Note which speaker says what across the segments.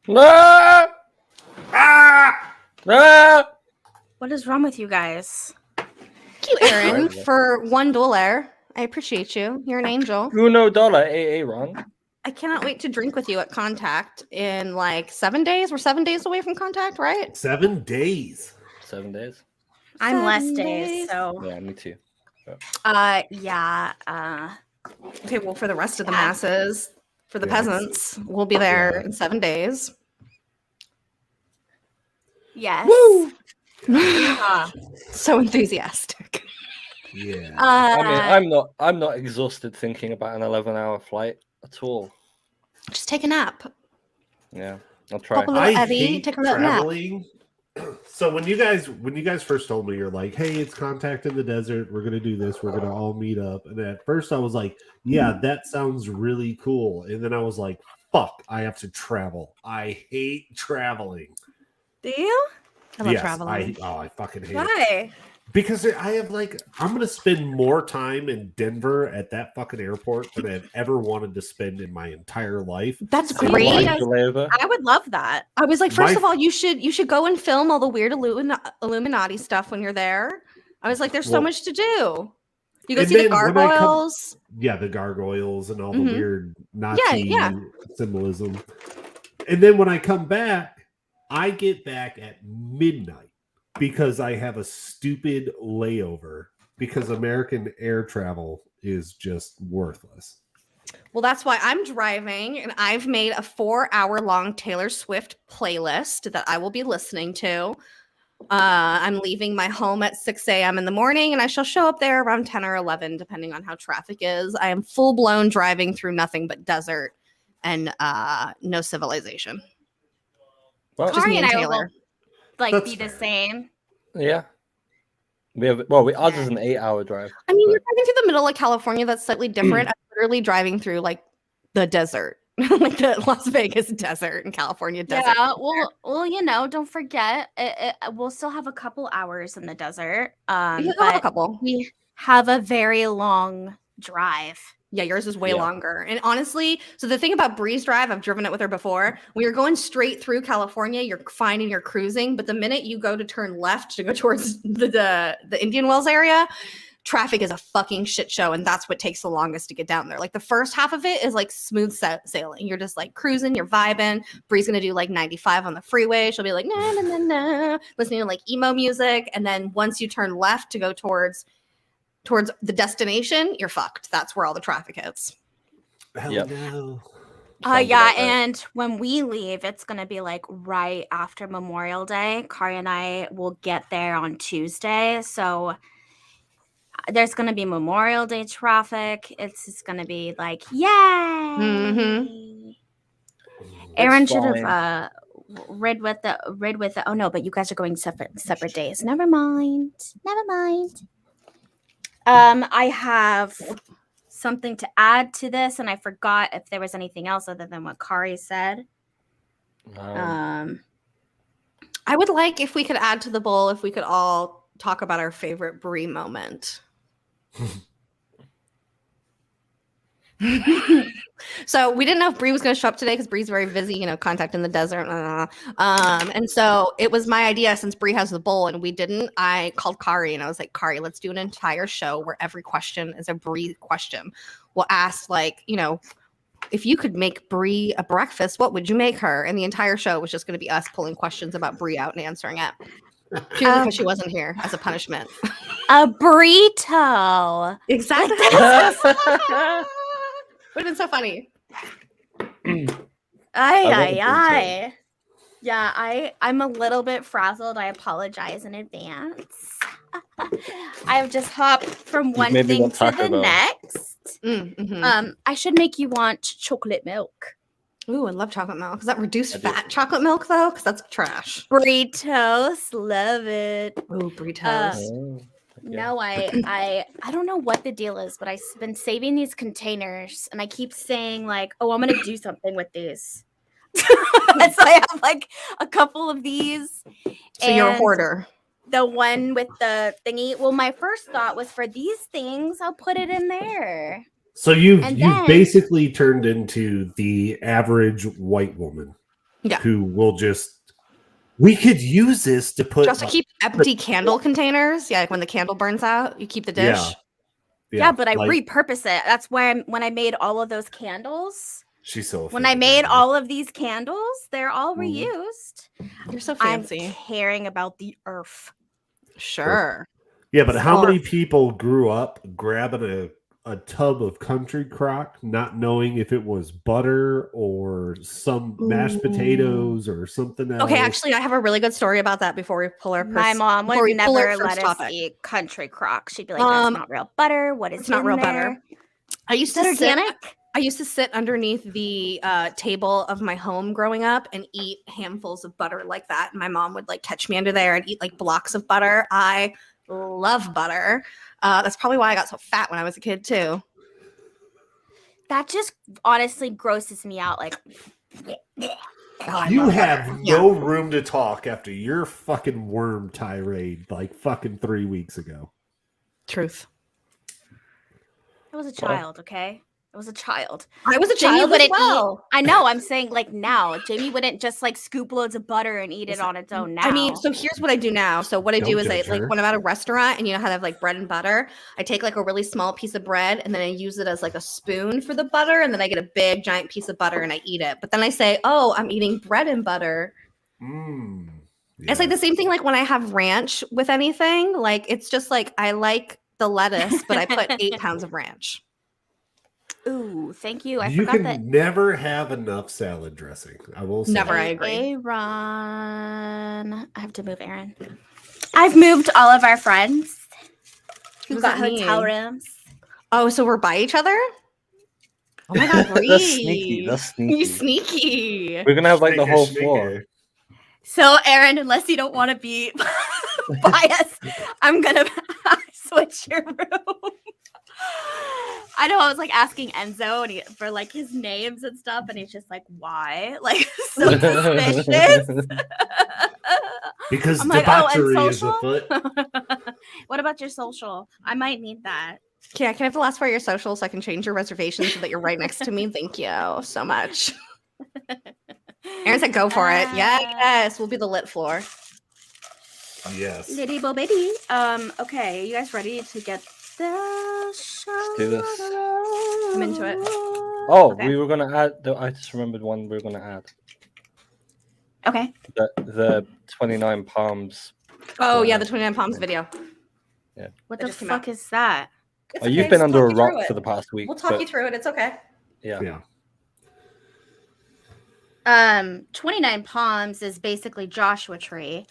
Speaker 1: Ah! Ah! Ah!
Speaker 2: What is wrong with you guys? Thank you, Aaron, for $1. I appreciate you. You're an angel.
Speaker 1: $1 AA, Ron.
Speaker 2: I cannot wait to drink with you at Contact in like 7 days. We're 7 days away from Contact, right?
Speaker 3: 7 days.
Speaker 1: 7 days.
Speaker 4: I'm less
Speaker 2: 7
Speaker 4: days, so
Speaker 1: Yeah, me too.
Speaker 2: Yeah. Okay, well, for the rest of the masses, for the peasants, we'll be there in 7 days.
Speaker 4: yes.
Speaker 2: Woo! So enthusiastic.
Speaker 3: Yeah.
Speaker 1: I mean, I'm not exhausted thinking about an 11-hour flight at all.
Speaker 2: Just take a nap.
Speaker 1: Yeah, I'll try.
Speaker 2: Pop a little Evie, take a little nap.
Speaker 3: traveling. So when you guys first told me, you're like, hey, it's Contact in the desert, we're gonna do this, we're gonna all meet up. And at first I was like, yeah, that sounds really cool. And then I was like, fuck, I have to travel. I hate traveling.
Speaker 2: Do you? I love
Speaker 3: Yes,
Speaker 2: traveling.
Speaker 3: I fucking hate it.
Speaker 4: Why?
Speaker 3: Because I have I'm going to spend more time in Denver at that fucking airport than I've ever wanted to spend in my entire life.
Speaker 2: That's
Speaker 1: So
Speaker 2: great.
Speaker 1: flight
Speaker 2: I
Speaker 1: layover.
Speaker 2: would love that. I was like, first
Speaker 3: My-
Speaker 2: of all, you should go and film all the weird Illuminati stuff when you're there. I was like, there's so
Speaker 3: Well,
Speaker 2: much to do. You go
Speaker 3: and
Speaker 2: see the
Speaker 3: then when I come-
Speaker 2: gargoyles.
Speaker 3: Yeah, the gargoyles and all the
Speaker 2: Mhm.
Speaker 3: weird Nazi
Speaker 2: Yeah.
Speaker 3: symbolism. And then when I come back, I get back at midnight because I have a stupid layover because American air travel is just worthless.
Speaker 2: Well, that's why I'm driving, and I've made a 4-hour-long Taylor Swift playlist that I will be listening to. I'm leaving my home at 6 a.m. in the morning, and I shall show up there around 10 or 11, depending on how traffic is. I am full-blown driving through nothing but desert and no civilization.
Speaker 1: Well,
Speaker 2: Just
Speaker 4: Kari
Speaker 2: me
Speaker 4: and
Speaker 2: and
Speaker 4: I will
Speaker 2: Taylor.
Speaker 3: That's
Speaker 4: be the
Speaker 3: fair.
Speaker 4: same.
Speaker 1: yeah. Ours is an 8-hour drive.
Speaker 2: I mean,
Speaker 1: but-
Speaker 2: you're driving through the middle of California. That's slightly different. I'm literally driving through like the desert, like the Las Vegas desert and California desert.
Speaker 4: Yeah. Well, don't forget, we'll still have a couple hours in the desert.
Speaker 2: You have a
Speaker 4: But
Speaker 2: couple.
Speaker 4: we have a very long drive.
Speaker 2: Yeah, yours is way
Speaker 1: Yeah.
Speaker 2: longer. And honestly, so the thing about Breeze Drive, I've driven it with her before. When you're going straight through California, you're fine and you're cruising. But the minute you go to turn left to go towards the Indian Wells area, traffic is a fucking shit show. And that's what takes the longest to get down there. Like the first half of it is like smooth sailing. You're just like cruising, you're vibing. Bree's gonna do like 95 on the freeway. She'll be like, na na na na, listening to like emo music. And then once you turn left to go towards the destination, you're fucked. That's where all the traffic hits.
Speaker 3: Hell
Speaker 1: Yep.
Speaker 3: no.
Speaker 1: Sounds
Speaker 4: Yeah,
Speaker 1: about right.
Speaker 4: and when we leave, it's gonna be like right after Memorial Day. Kari and I will get there on Tuesday, so there's gonna be Memorial Day traffic. It's just gonna be like, yay! Aaron
Speaker 1: It's
Speaker 4: should
Speaker 1: fine.
Speaker 4: have read with the. Oh no, but you guys are going separate days. Never mind. I have something to add to this, and I forgot if there was anything else other than what Kari said.
Speaker 1: Um,
Speaker 2: I would like if we could add to the bowl, if we could all talk about our favorite Brie moment. So we didn't know if Brie was going to show up today because Brie's very busy, Contact in the desert. And so it was my idea, since Brie has the bowl and we didn't, I called Kari and I was like, Kari, let's do an entire show where every question is a Brie question. We'll ask if you could make Brie a breakfast, what would you make her? And the entire show was just going to be us pulling questions about Brie out and answering it. Purely because she wasn't here as a punishment.
Speaker 4: A burrito.
Speaker 2: Exactly. Would have been so funny.
Speaker 4: Aye. Yeah, I'm a little bit frazzled. I apologize in advance. I've just hopped from one
Speaker 1: made me
Speaker 4: thing
Speaker 1: want
Speaker 4: to
Speaker 1: Taco
Speaker 4: the
Speaker 1: Bell.
Speaker 4: next. I should make you want chocolate milk.
Speaker 2: Ooh, I love chocolate milk. Is that reduced
Speaker 1: I do.
Speaker 2: fat chocolate milk though? Because that's trash.
Speaker 4: Burritos, love it.
Speaker 2: Ooh, burritos.
Speaker 1: oh, okay.
Speaker 4: No, I don't know what the deal is, but I've been saving these containers, and I keep saying like, "Oh, I'm gonna do something with these." So I have like a couple of these.
Speaker 2: So you're a
Speaker 4: and
Speaker 2: hoarder.
Speaker 4: The one with the thingy. Well, my first thought was for these things, I'll put it in there.
Speaker 3: So you've
Speaker 4: And then-
Speaker 3: basically turned into the average white woman.
Speaker 2: Yeah.
Speaker 3: who will just, we could use this to put.
Speaker 2: Just to keep empty candle containers. Yeah, like when the candle burns out, you keep the dish.
Speaker 4: Yeah, but I
Speaker 3: like,
Speaker 4: repurpose it. That's why when I made all of those candles.
Speaker 3: She's so
Speaker 4: When I
Speaker 3: offended
Speaker 4: made
Speaker 3: right now.
Speaker 4: all of these candles, they're all
Speaker 3: Mhm.
Speaker 4: reused.
Speaker 2: You're so
Speaker 4: I'm
Speaker 2: fancy.
Speaker 4: caring about the earth.
Speaker 2: Sure.
Speaker 3: Yeah, but how
Speaker 2: So-
Speaker 3: many people grew up grabbing a tub of country crock, not knowing if it was butter or some mashed potatoes or something else?
Speaker 2: Okay, actually, I have a really good story about that before we pull our
Speaker 4: My mom would never let us
Speaker 2: topic.
Speaker 4: eat country crock. She'd be like, "That's not real butter. What is
Speaker 2: It's not
Speaker 4: in
Speaker 2: real
Speaker 4: there?
Speaker 2: butter. I used
Speaker 4: Is that
Speaker 2: to sit.
Speaker 4: organic?"
Speaker 2: I used to sit underneath the table of my home growing up and eat handfuls of butter like that. And my mom would like catch me under there and eat like blocks of butter. I love butter. That's probably why I got so fat when I was a kid too.
Speaker 4: That just honestly grosses me out. Like,
Speaker 2: Oh, I
Speaker 3: You
Speaker 2: love
Speaker 3: have
Speaker 2: butter.
Speaker 3: no room to talk after your fucking worm tirade like fucking 3 weeks ago.
Speaker 2: Truth.
Speaker 4: I was a child, okay? I was a child.
Speaker 2: I was a
Speaker 4: Jaimie
Speaker 2: child as
Speaker 4: wouldn't
Speaker 2: well.
Speaker 4: eat. I know. I'm saying like now, Jaimie wouldn't just like scoop loads of butter and eat it on its own. Now,
Speaker 2: I mean, so here's what I do now. So what I do
Speaker 3: Don't
Speaker 2: is I
Speaker 3: judge
Speaker 2: like
Speaker 3: her.
Speaker 2: when I'm at a restaurant and you know how to have like bread and butter, I take like a really small piece of bread and then I use it as like a spoon for the butter, and then I get a big giant piece of butter and I eat it. But then I say, "Oh, I'm eating bread and butter." It's like the same thing like when I have ranch with anything. Like it's just like I like the lettuce, but I put 8 pounds of ranch.
Speaker 4: ooh, thank you. I
Speaker 3: You
Speaker 4: forgot
Speaker 3: can
Speaker 4: that.
Speaker 3: never have enough salad dressing. I will say.
Speaker 2: Never, I agree.
Speaker 4: Aaron, I have to move Aaron. I've moved all of our friends.
Speaker 2: Who's
Speaker 4: We've got
Speaker 2: that
Speaker 4: hotel
Speaker 2: mean?
Speaker 4: rooms.
Speaker 2: Oh, so we're by each other? Oh my god,
Speaker 1: That's sneaky. That's sneaky.
Speaker 2: You sneaky.
Speaker 1: We're gonna have like the
Speaker 3: Sneaker,
Speaker 1: whole
Speaker 3: sneaker.
Speaker 1: floor.
Speaker 4: So, Aaron, unless you don't want to be biased, I'm gonna switch your room. I know I was like asking Enzo and for like his names and stuff, and he's just like, "Why?" Like so suspicious.
Speaker 3: Because
Speaker 4: I'm like, "Oh, and
Speaker 3: debauchery is
Speaker 4: social?"
Speaker 3: afoot.
Speaker 4: What about your social? I might need that.
Speaker 2: Yeah, can I have the last part of your social so I can change your reservation so that you're right next to me? Thank you so much. Aaron said, "Go for it." Yes, we'll be the lit floor.
Speaker 3: Yes.
Speaker 4: Liddy bo baby. Okay, you guys ready to get the show?
Speaker 1: do this.
Speaker 2: I'm into it.
Speaker 1: Oh,
Speaker 4: Okay.
Speaker 1: we were gonna add. I just remembered one we were gonna add.
Speaker 4: Okay.
Speaker 1: The 29 Palms.
Speaker 2: Oh yeah, the 29 Palms video.
Speaker 4: What
Speaker 2: That
Speaker 4: the
Speaker 2: just came
Speaker 4: fuck
Speaker 2: out.
Speaker 4: is that?
Speaker 2: It's
Speaker 1: Oh, you've
Speaker 2: okay,
Speaker 1: been
Speaker 2: just
Speaker 1: under
Speaker 2: talk
Speaker 1: a
Speaker 2: you through
Speaker 1: rock
Speaker 2: it.
Speaker 1: for the past week.
Speaker 2: We'll talk
Speaker 1: but
Speaker 2: you through it. It's okay.
Speaker 1: Yeah.
Speaker 3: Yeah.
Speaker 4: 29 Palms is basically Joshua Tree.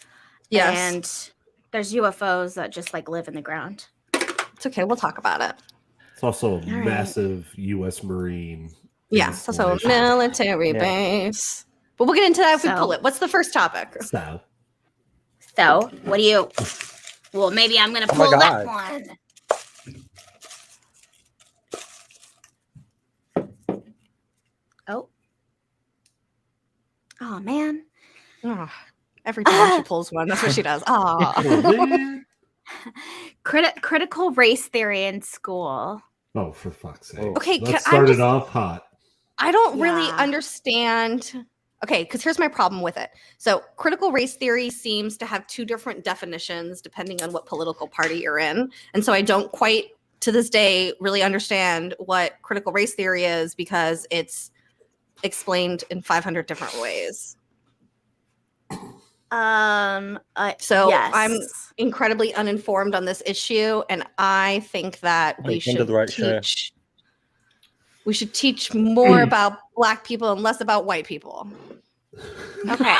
Speaker 2: Yes.
Speaker 4: And there's UFOs that just like live in the ground.
Speaker 2: It's okay. We'll talk about it.
Speaker 3: It's also a
Speaker 4: right.
Speaker 3: massive U.S. Marine.
Speaker 2: Yeah. It's also a
Speaker 3: installation.
Speaker 2: military
Speaker 1: Yeah.
Speaker 2: base. But we'll get into that if we
Speaker 4: So-
Speaker 2: pull it. What's the first topic?
Speaker 3: So,
Speaker 4: So, what do you? Well, maybe I'm gonna
Speaker 1: Oh my
Speaker 4: pull that
Speaker 1: God.
Speaker 4: one. Oh. Oh man.
Speaker 2: Oh, every time she pulls one, that's what she does. Oh.
Speaker 3: oh, man.
Speaker 4: Critical race theory in school.
Speaker 3: Oh, for fuck's sake.
Speaker 2: Okay,
Speaker 3: Let's
Speaker 2: I'm
Speaker 3: start
Speaker 2: just-
Speaker 3: it off hot.
Speaker 2: I don't really
Speaker 4: Yeah.
Speaker 2: understand. Okay, because here's my problem with it. So, critical race theory seems to have 2 different definitions depending on what political party you're in. And so, I don't quite, to this day, really understand what critical race theory is because it's explained in 500 different ways. So,
Speaker 4: yes.
Speaker 2: I'm incredibly uninformed on this issue. And I think that we
Speaker 1: Like, under
Speaker 2: should
Speaker 1: the right chair.
Speaker 2: teach. We should teach more about Black people and less about white people.
Speaker 4: Okay.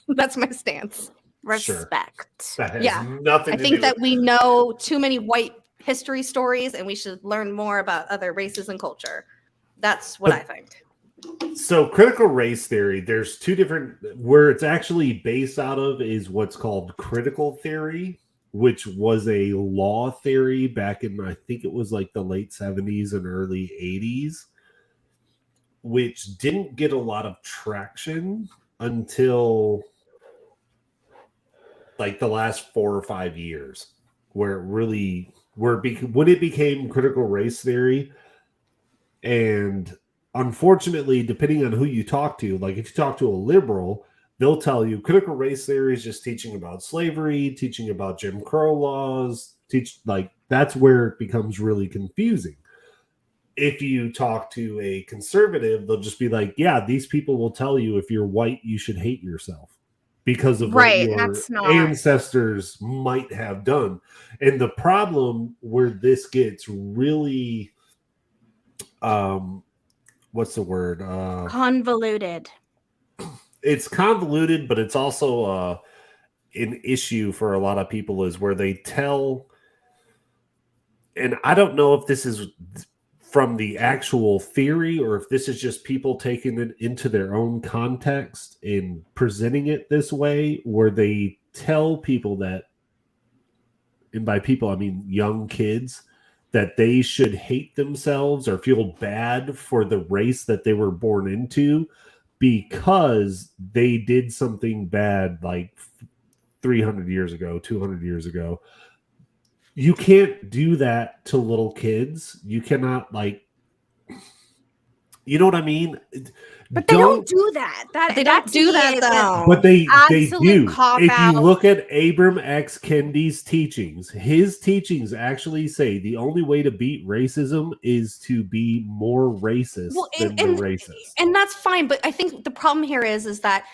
Speaker 2: That's my stance.
Speaker 4: Respect.
Speaker 3: That has
Speaker 2: Yeah.
Speaker 3: nothing
Speaker 2: I
Speaker 3: to
Speaker 2: think
Speaker 3: do
Speaker 2: that
Speaker 3: with
Speaker 2: we know too many white history stories and we should learn more about other races and culture. That's what I think.
Speaker 3: So critical race theory, there's 2 different where it's actually based out of is what's called critical theory, which was a law theory back in I think it was like the late 70s and early 80s, which didn't get a lot of traction until like the last 4 or 5 years, where it really when it became critical race theory. And unfortunately, depending on who you talk to, like if you talk to a liberal, they'll tell you critical race theory is just teaching about slavery, teaching about Jim Crow laws, that's where it becomes really confusing. If you talk to a conservative, they'll just be like, yeah, these people will tell you if you're white, you should hate yourself because of what your ancestors might have done. And the problem where this gets really, what's the word?
Speaker 4: Convoluted.
Speaker 3: It's convoluted, but it's also an issue for a lot of people is where they tell, and I don't know if this is from the actual theory or if this is just people taking it into their own context and presenting it this way, where they tell people that, and by people I mean young kids, that they should hate themselves or feel bad for the race that they were born into because they did something bad like 300 years ago, 200 years ago. You can't do that to little kids. You cannot, like, you know what I mean?
Speaker 4: But they don't do that.
Speaker 2: They don't do that though.
Speaker 3: But they do. If
Speaker 4: Cop-out.
Speaker 3: you look at Abram X. Kendi's teachings, his teachings actually say the only way to beat racism is to be more racist than the racist.
Speaker 2: And that's fine. But I think the problem here is that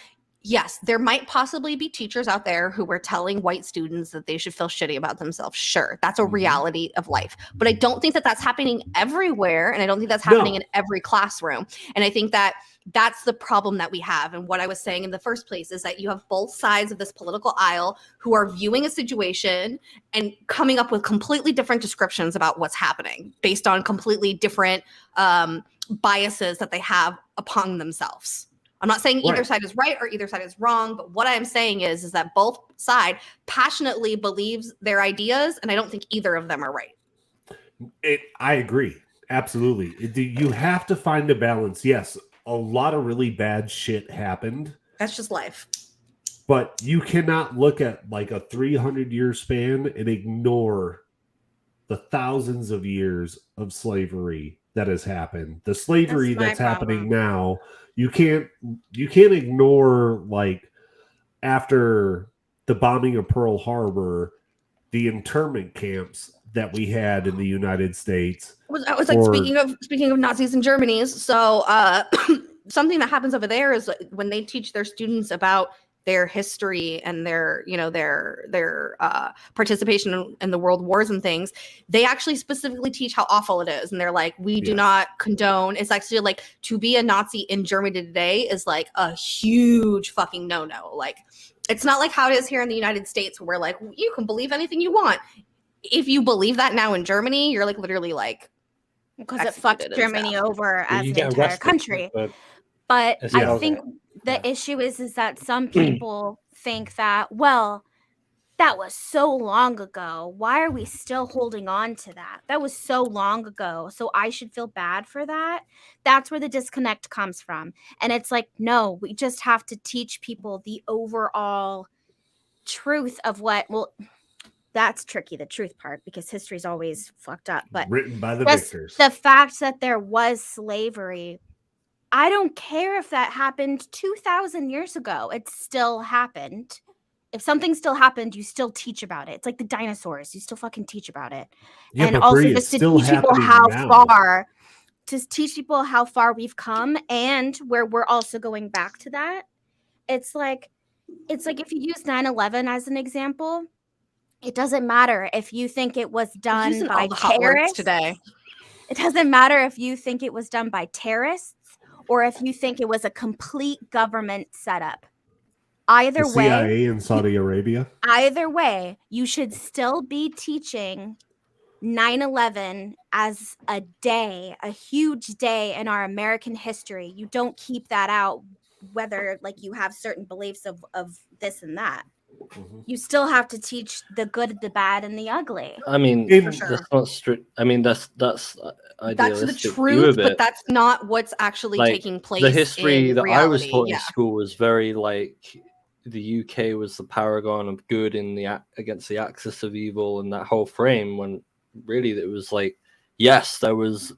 Speaker 2: yes, there might possibly be teachers out there who were telling white students that they should feel shitty about themselves. Sure, that's a reality of life. But I don't think that that's happening everywhere. And I don't think that's happening in every classroom. And I think that that's the problem that we have. And what I was saying in the first place is that you have both sides of this political aisle who are viewing a situation and coming up with completely different descriptions about what's happening based on completely different biases that they have upon themselves. I'm not saying either side is right or either side is wrong, but what I'm saying is that both side passionately believes their ideas, and I don't think either of them are right.
Speaker 3: I agree. Absolutely. You have to find a balance. Yes, a lot of really bad shit happened.
Speaker 2: That's just life.
Speaker 3: But you cannot look at like a 300-year span and ignore the thousands of years of slavery that has happened. The slavery that's happening now. You can't ignore, like, after the bombing of Pearl Harbor, the internment camps that we had in the United States.
Speaker 2: I was like, speaking of Nazis and Germany's. So something that happens over there is when they teach their students about their history and their participation in the world wars and things, they actually specifically teach how awful it is. And they're like, we do not condone. It's actually like to be a Nazi in Germany today is like a huge fucking no-no. Like, it's not like how it is here in the United States where like, you can believe anything you want. If you believe that now in Germany, you're like literally like,
Speaker 4: because it fucked Germany over as an entire country. But I think the issue is that some people think that, well, that was so long ago. Why are we still holding on to that? That was so long ago. So I should feel bad for that. That's where the disconnect comes from. And it's like, no, we just have to teach people the overall truth of what, well, that's tricky, the truth part, because history's always fucked up. But
Speaker 3: written by the victors.
Speaker 4: The fact that there was slavery, I don't care if that happened 2,000 years ago. It still happened. If something still happened, you still teach about it. It's like the dinosaurs. You still fucking teach about it.
Speaker 3: Yeah,
Speaker 4: and
Speaker 3: but
Speaker 4: also
Speaker 3: Brie,
Speaker 4: just to
Speaker 3: still
Speaker 4: teach people how far we've come and where we're also going back to that. It's like if you use 9/11 as an example, it doesn't matter if you think it was done by terrorists today. It doesn't matter if you think it was done by terrorists or if you think it was a complete government setup. Either
Speaker 3: the
Speaker 4: way,
Speaker 3: CIA in Saudi Arabia.
Speaker 4: Either way, you should still be teaching 9/11 as a day, a huge day in our American history. You don't keep that out, whether like you have certain beliefs of this and that. Mm-hmm. You still have to teach the good, the bad, and the ugly.
Speaker 1: I mean,
Speaker 2: for sure.
Speaker 1: That's not strict. I mean, that's
Speaker 2: the truth, but that's not what's actually like, taking place.
Speaker 1: The history that
Speaker 2: reality.
Speaker 1: I was taught in school was very like the UK was the paragon of good against the axis of evil, and that whole frame. When really it was like, yes, there was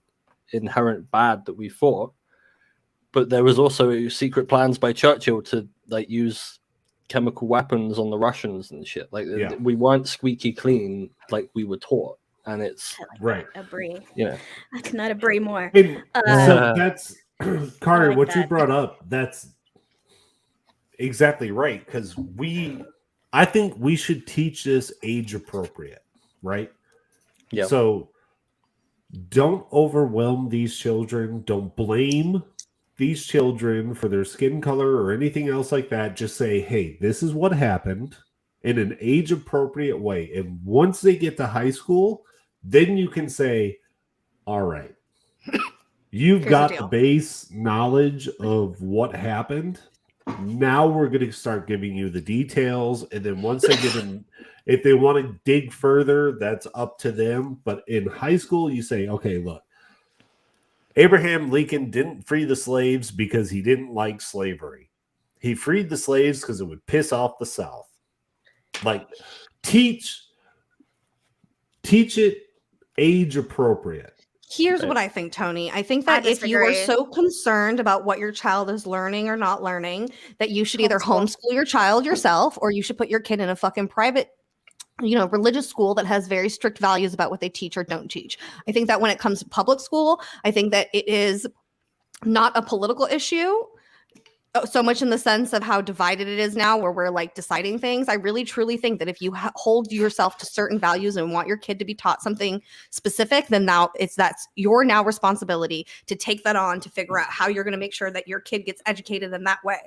Speaker 1: inherent bad that we fought, but there was also secret plans by Churchill to like use chemical weapons on the Russians and shit. Like we weren't squeaky clean like we were taught, and it's
Speaker 3: right.
Speaker 4: A brie.
Speaker 1: Yeah,
Speaker 4: I cannot agree more.
Speaker 3: And so that's Kari,
Speaker 4: like
Speaker 3: what
Speaker 4: that.
Speaker 3: you brought up. That's exactly right, because I think we should teach this age appropriate, right?
Speaker 1: yeah.
Speaker 3: So don't overwhelm these children. Don't blame these children for their skin color or anything else like that. Just say, hey, this is what happened in an age appropriate way. And once they get to high school, then you can say, all right, you've got the base knowledge of what happened. Now we're going to start giving you the details. And then once they get in, if they want to dig further, that's up to them. But in high school, you say, okay, look, Abraham Lincoln didn't free the slaves because he didn't like slavery. He freed the slaves because it would piss off the South. Like, teach it age appropriate.
Speaker 2: Here's what I think, Tony. I think that if you are so concerned about what your child is learning or not learning, that you should either homeschool your child yourself, or you should put your kid in a fucking private, religious school that has very strict values about what they teach or don't teach. I think that when it comes to public school, I think that it is not a political issue so much in the sense of how divided it is now, where we're like deciding things. I really truly think that if you hold yourself to certain values and want your kid to be taught something specific, then that's your now responsibility to take that on, to figure out how you're going to make sure that your kid gets educated in that way.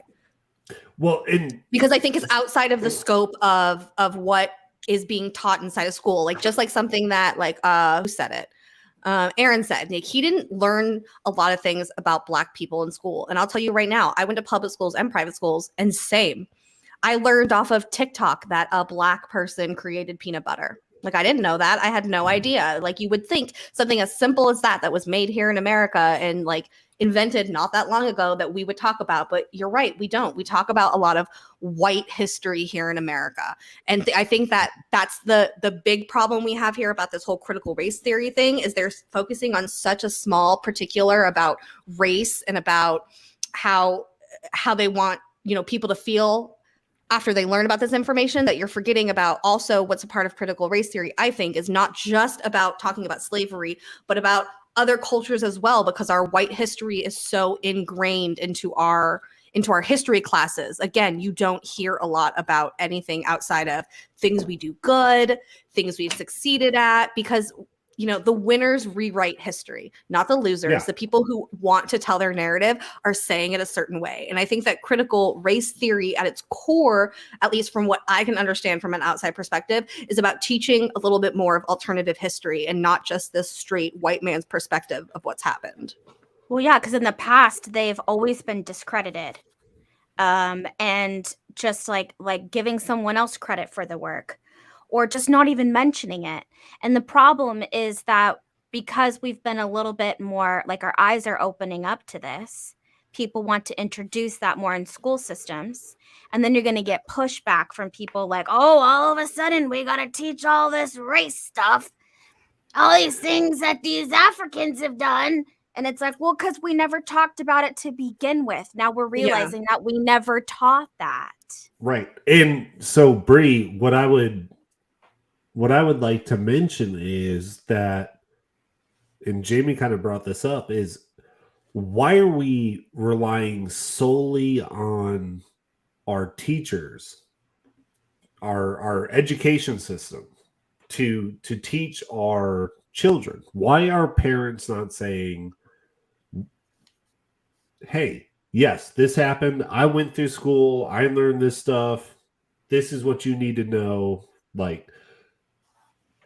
Speaker 3: Well,
Speaker 2: because I think it's outside of the scope of what is being taught inside of school. Like, just like something that who said it? Aaron said, Nick, he didn't learn a lot of things about Black people in school. And I'll tell you right now, I went to public schools and private schools, and same. I learned off of TikTok that a Black person created peanut butter. Like, I didn't know that. I had no idea. Like, you would think something as simple as that was made here in America and like invented not that long ago that we would talk about. But you're right, we don't. We talk about a lot of white history here in America. And I think that that's the big problem we have here about this whole critical race theory thing, is they're focusing on such a small particular about race and about how they want, people to feel after they learn about this information, that you're forgetting about also what's a part of critical race theory, I think, is not just about talking about slavery, but about other cultures as well, because our white history is so ingrained into our history classes. Again, you don't hear a lot about anything outside of things we do good, things we've succeeded at, because the winners rewrite history, not the losers. Yeah. The people who want to tell their narrative are saying it a certain way. And I think that critical race theory at its core, at least from what I can understand from an outside perspective, is about teaching a little bit more of alternative history and not just this straight white man's perspective of what's happened.
Speaker 4: Well, yeah, because in the past, they've always been discredited. And just like giving someone else credit for the work, or just not even mentioning it. And the problem is that because we've been a little bit more, like, our eyes are opening up to this, people want to introduce that more in school systems. And then you're going to get pushback from people like, oh, all of a sudden we got to teach all this race stuff, all these things that these Africans have done. And it's like, well, because we never talked about it to begin with. Now we're realizing that we never taught that.
Speaker 3: Right. And so, Bree, what I would like to mention is that, and Jaimie kind of brought this up, is why are we relying solely on our teachers, our education system to teach our children? Why are parents not saying, hey, yes, this happened. I went through school. I learned this stuff. This is what you need to know. Like,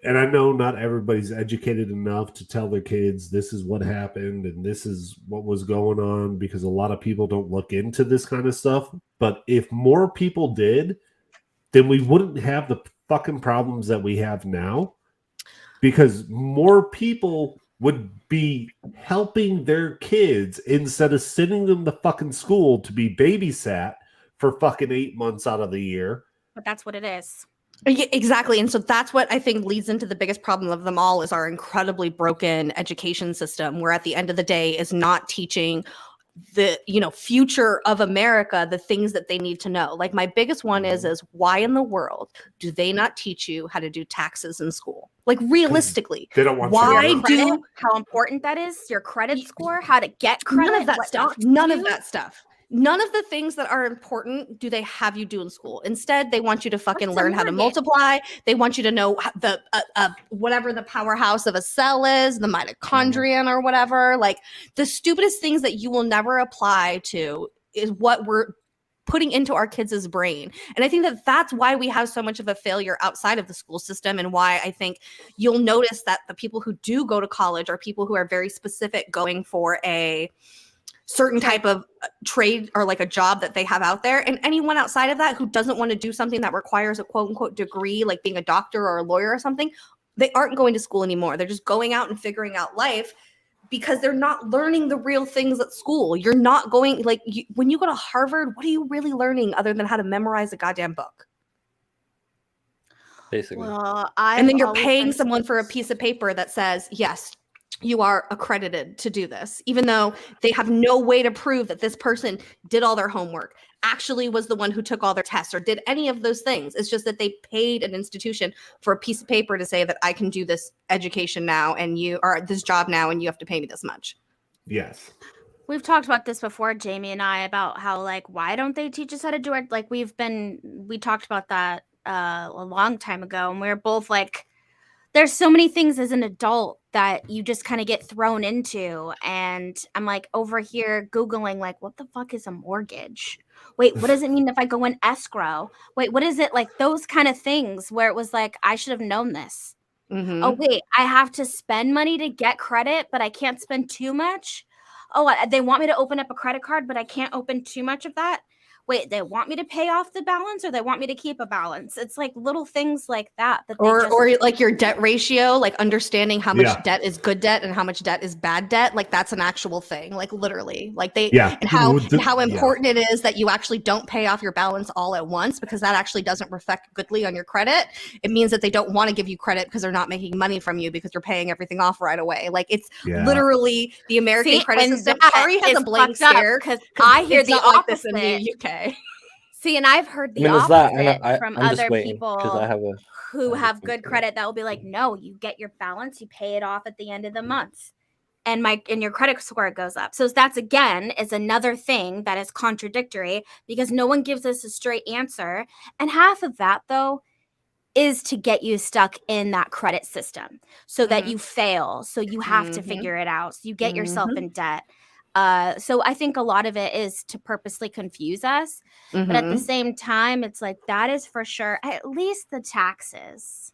Speaker 3: and I know not everybody's educated enough to tell their kids this is what happened and this is what was going on, because a lot of people don't look into this kind of stuff. But if more people did, then we wouldn't have the fucking problems that we have now, because more people would be helping their kids instead of sending them to fucking school to be babysat for fucking 8 months out of the year.
Speaker 4: But that's what it is.
Speaker 2: Yeah, exactly. And so that's what I think leads into the biggest problem of them all, is our incredibly broken education system, where at the end of the day is not teaching the future of America, the things that they need to know. Like my biggest one is why in the world do they not teach you how to do taxes in school? Like realistically,
Speaker 3: they don't want
Speaker 4: how important that is, your credit score, how to get credit,
Speaker 2: none of that stuff. None of that stuff. None of the things that are important do they have you do in school. Instead, they want you to fucking learn how to multiply. They want you to know the whatever the powerhouse of a cell is, the mitochondrion or whatever. Like the stupidest things that you will never apply to is what we're putting into our kids' brain. And I think that that's why we have so much of a failure outside of the school system, and why I think you'll notice that the people who do go to college are people who are very specific, going for a certain type of trade or like a job that they have out there. And anyone outside of that who doesn't want to do something that requires a quote unquote degree, like being a doctor or a lawyer or something, they aren't going to school anymore. They're just going out and figuring out life because they're not learning the real things at school. You're not going, like, when you go to Harvard, what are you really learning other than how to memorize a goddamn book?
Speaker 1: Basically.
Speaker 4: Well,
Speaker 2: and then you're paying someone for a piece of paper that says, yes, you are accredited to do this, even though they have no way to prove that this person did all their homework, actually was the one who took all their tests, or did any of those things. It's just that they paid an institution for a piece of paper to say that I can do this education now, and you are this job now, and you have to pay me this much.
Speaker 3: Yes.
Speaker 4: We've talked about this before, Jaimie and I, about how, like, why don't they teach us how to do it? Like, we talked about that a long time ago, and we were both like, there's so many things as an adult that you just kind of get thrown into. And I'm like over here Googling, like, what the fuck is a mortgage? Wait, what does it mean if I go in escrow? Wait, what is it? Like those kind of things where it was like, I should have known this.
Speaker 2: Mm-hmm.
Speaker 4: Oh, wait, I have to spend money to get credit, but I can't spend too much. Oh, they want me to open up a credit card, but I can't open too much of that. Wait, they want me to pay off the balance, or they want me to keep a balance? It's like little things like that.
Speaker 2: Or like your debt ratio, like understanding how much debt is good debt and how much debt is bad debt. Like that's an actual thing, like literally, like and how important it is that you actually don't pay off your balance all at once, because that actually doesn't reflect goodly on your credit. It means that they don't want to give you credit because they're not making money from you because you're paying everything off right away. Like it's literally the American credit system. Kari has a blank stare
Speaker 4: because I hear the opposite
Speaker 2: like this in the UK.
Speaker 4: See, and I've heard the opposite from
Speaker 1: I'm
Speaker 4: other
Speaker 1: waiting,
Speaker 4: people who have good credit that will be like, no, you get your balance, you pay it off at the end of the month, and your credit score goes up. So that's, again, is another thing that is contradictory, because no one gives us a straight answer. And half of that, though, is to get you stuck in that credit system so that you fail. So you have to figure it out. So you get yourself in debt. So I think a lot of it is to purposely confuse us. But at the same time, it's like, that is for sure, at least the taxes.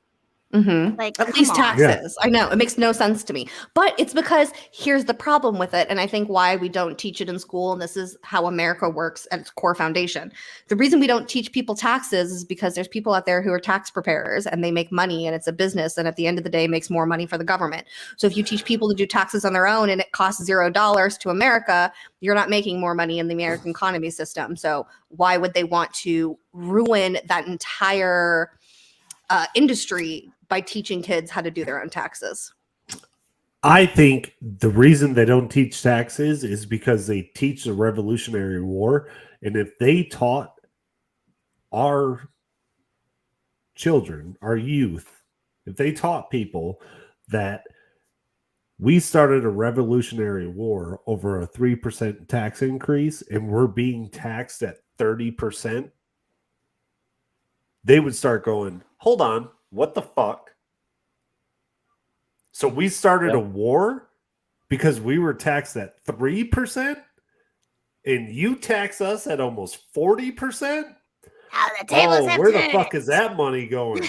Speaker 4: Like,
Speaker 2: at least taxes. I know it makes no sense to me, but it's because here's the problem with it. And I think why we don't teach it in school, and this is how America works at its core foundation. The reason we don't teach people taxes is because there's people out there who are tax preparers and they make money, and it's a business. And at the end of the day, makes more money for the government. So if you teach people to do taxes on their own and it costs $0 to America, you're not making more money in the American economy system. So why would they want to ruin that entire industry by teaching kids how to do their own taxes?
Speaker 3: I think the reason they don't teach taxes is because they teach the Revolutionary War. And if they taught our children, our youth, if they taught people that we started a Revolutionary War over a 3% tax increase and we're being taxed at 30%, they would start going, hold on, what the fuck? So we started a war because we were taxed at 3%, and you tax us at almost 40%? Where the fuck is that money going?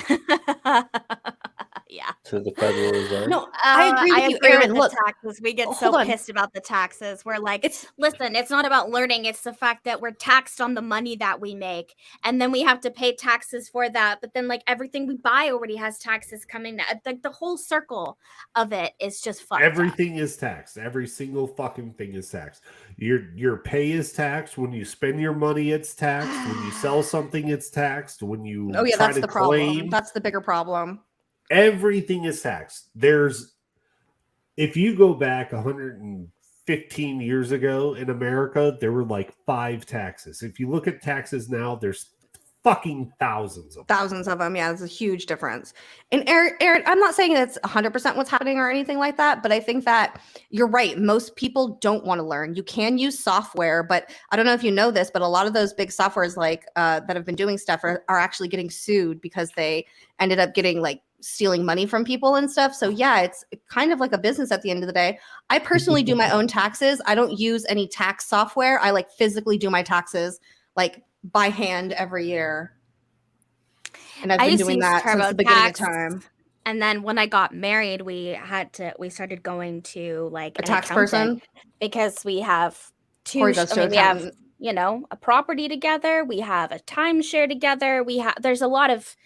Speaker 4: Yeah.
Speaker 1: To the Federal Reserve.
Speaker 2: No, I agree with you, Aaron.
Speaker 4: Look, taxes. We get so pissed about the taxes. We're like, listen, it's not about learning. It's the fact that we're taxed on the money that we make, and then we have to pay taxes for that. But then, like, everything we buy already has taxes coming. Like the whole circle of it is just fucked.
Speaker 3: Everything is taxed. Every single fucking thing is taxed. Your pay is taxed. When you spend your money, it's taxed. When you sell something, it's taxed. When you
Speaker 2: that's the problem. That's the bigger problem.
Speaker 3: Everything is taxed. If you go back 15 years ago in America, there were like 5 taxes. If you look at taxes now, there's fucking thousands of
Speaker 2: them. Yeah, it's a huge difference. And Aaron, I'm not saying that's 100% what's happening or anything like that, but I think that you're right. Most people don't want to learn. You can use software, but I don't know if you know this, but a lot of those big softwares like that have been doing stuff are actually getting sued because they ended up getting like stealing money from people and stuff. So yeah, it's kind of like a business at the end of the day. I personally do my own taxes. I don't use any tax software. I like physically do my taxes like by hand every year. And I've been doing that since the beginning of time.
Speaker 4: And then when I got married, we started going to like
Speaker 2: a tax person
Speaker 4: because we have we have, a property together. We have a timeshare together. There's a lot of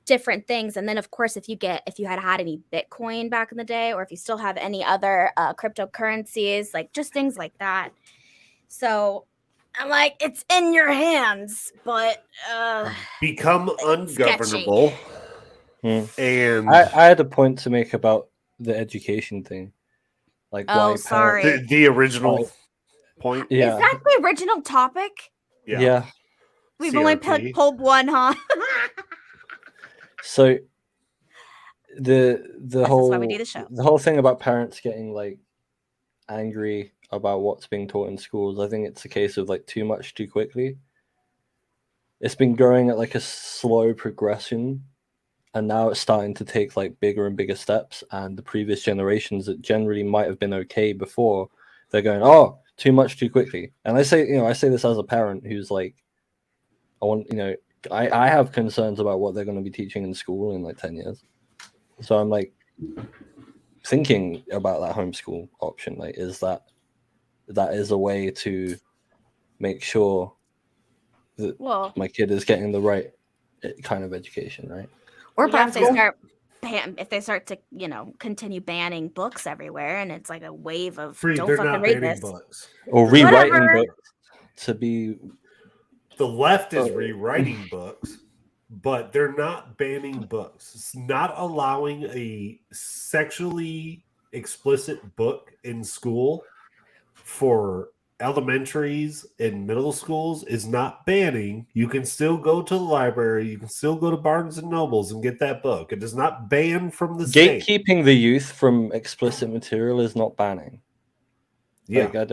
Speaker 4: different things. And then of course, if you had any Bitcoin back in the day, or if you still have any other cryptocurrencies, like just things like that. So I'm like, it's in your hands, but
Speaker 3: become ungovernable. And
Speaker 1: I had a point to make about the education thing. Like,
Speaker 4: sorry,
Speaker 3: the original point.
Speaker 1: Yeah,
Speaker 4: is that the original topic?
Speaker 1: Yeah.
Speaker 4: We've only pulled one, huh?
Speaker 1: So the whole
Speaker 4: why we do the show.
Speaker 1: The whole thing about parents getting like angry about what's being taught in schools, I think it's a case of like too much too quickly. It's been growing at like a slow progression, and now it's starting to take like bigger and bigger steps, and the previous generations that generally might have been okay before, they're going, oh, too much too quickly. And I say this as a parent who's like, I have concerns about what they're going to be teaching in school in like 10 years. So I'm like thinking about that homeschool option. Like, is that is a way to make sure that my kid is getting the right kind of education, right?
Speaker 4: Or perhaps if they start to, continue banning books everywhere, and it's like a wave of don't fucking read this.
Speaker 3: Books.
Speaker 1: Or rewriting books to be.
Speaker 3: The left is rewriting books, but they're not banning books. It's not allowing a sexually explicit book in school for elementaries and middle schools is not banning. You can still go to the library. You can still go to Barnes and Nobles and get that book. It is not banned from the state.
Speaker 1: Gatekeeping the youth from explicit material is not banning.
Speaker 3: Yeah.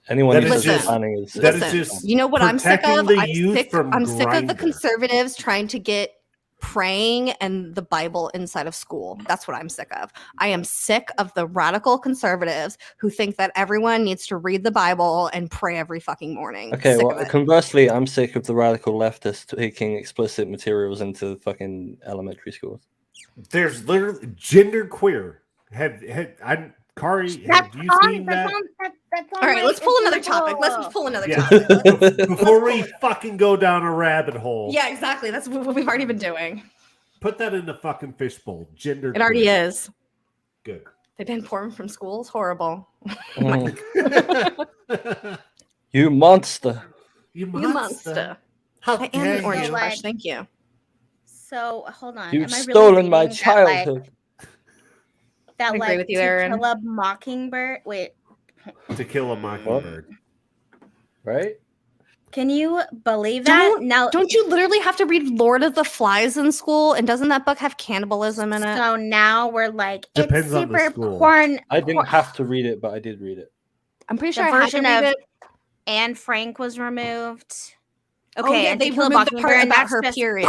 Speaker 1: Anyone who says banning is
Speaker 3: just
Speaker 2: you know what I'm sick of?
Speaker 3: I'm
Speaker 2: sick of the conservatives trying to get praying and the Bible inside of school. That's what I'm sick of. I am sick of the radical conservatives who think that everyone needs to read the Bible and pray every fucking morning.
Speaker 1: Okay, well, conversely, I'm sick of the radical leftists taking explicit materials into fucking elementary schools.
Speaker 3: There's literally genderqueer. Kari, have you seen that?
Speaker 2: All right, let's pull another topic. Topic.
Speaker 3: Before we fucking go down a rabbit hole.
Speaker 2: Yeah, exactly. That's what we've already been doing.
Speaker 3: Put that in the fucking fishbowl. Gender.
Speaker 2: It already is.
Speaker 3: Good.
Speaker 2: They banned porn from schools. Horrible.
Speaker 1: You monster.
Speaker 2: You monster.
Speaker 3: How
Speaker 2: I am an orange crush. Thank you.
Speaker 4: So hold on.
Speaker 1: You've stolen my childhood.
Speaker 4: That
Speaker 2: I agree with you, Aaron.
Speaker 4: To Kill a Mockingbird. Wait.
Speaker 3: To Kill a Mockingbird.
Speaker 1: Right?
Speaker 4: Can you believe that?
Speaker 2: Don't you literally have to read Lord of the Flies in school? And doesn't that book have cannibalism in it?
Speaker 4: So now we're like,
Speaker 3: depends
Speaker 4: it's
Speaker 3: on the
Speaker 4: super
Speaker 3: school.
Speaker 4: porn.
Speaker 1: I didn't have to read it, but I did read it.
Speaker 2: I'm pretty sure
Speaker 4: the
Speaker 2: I had to read it.
Speaker 4: Anne Frank was removed.
Speaker 2: Okay,
Speaker 4: and
Speaker 2: they removed the part about her period.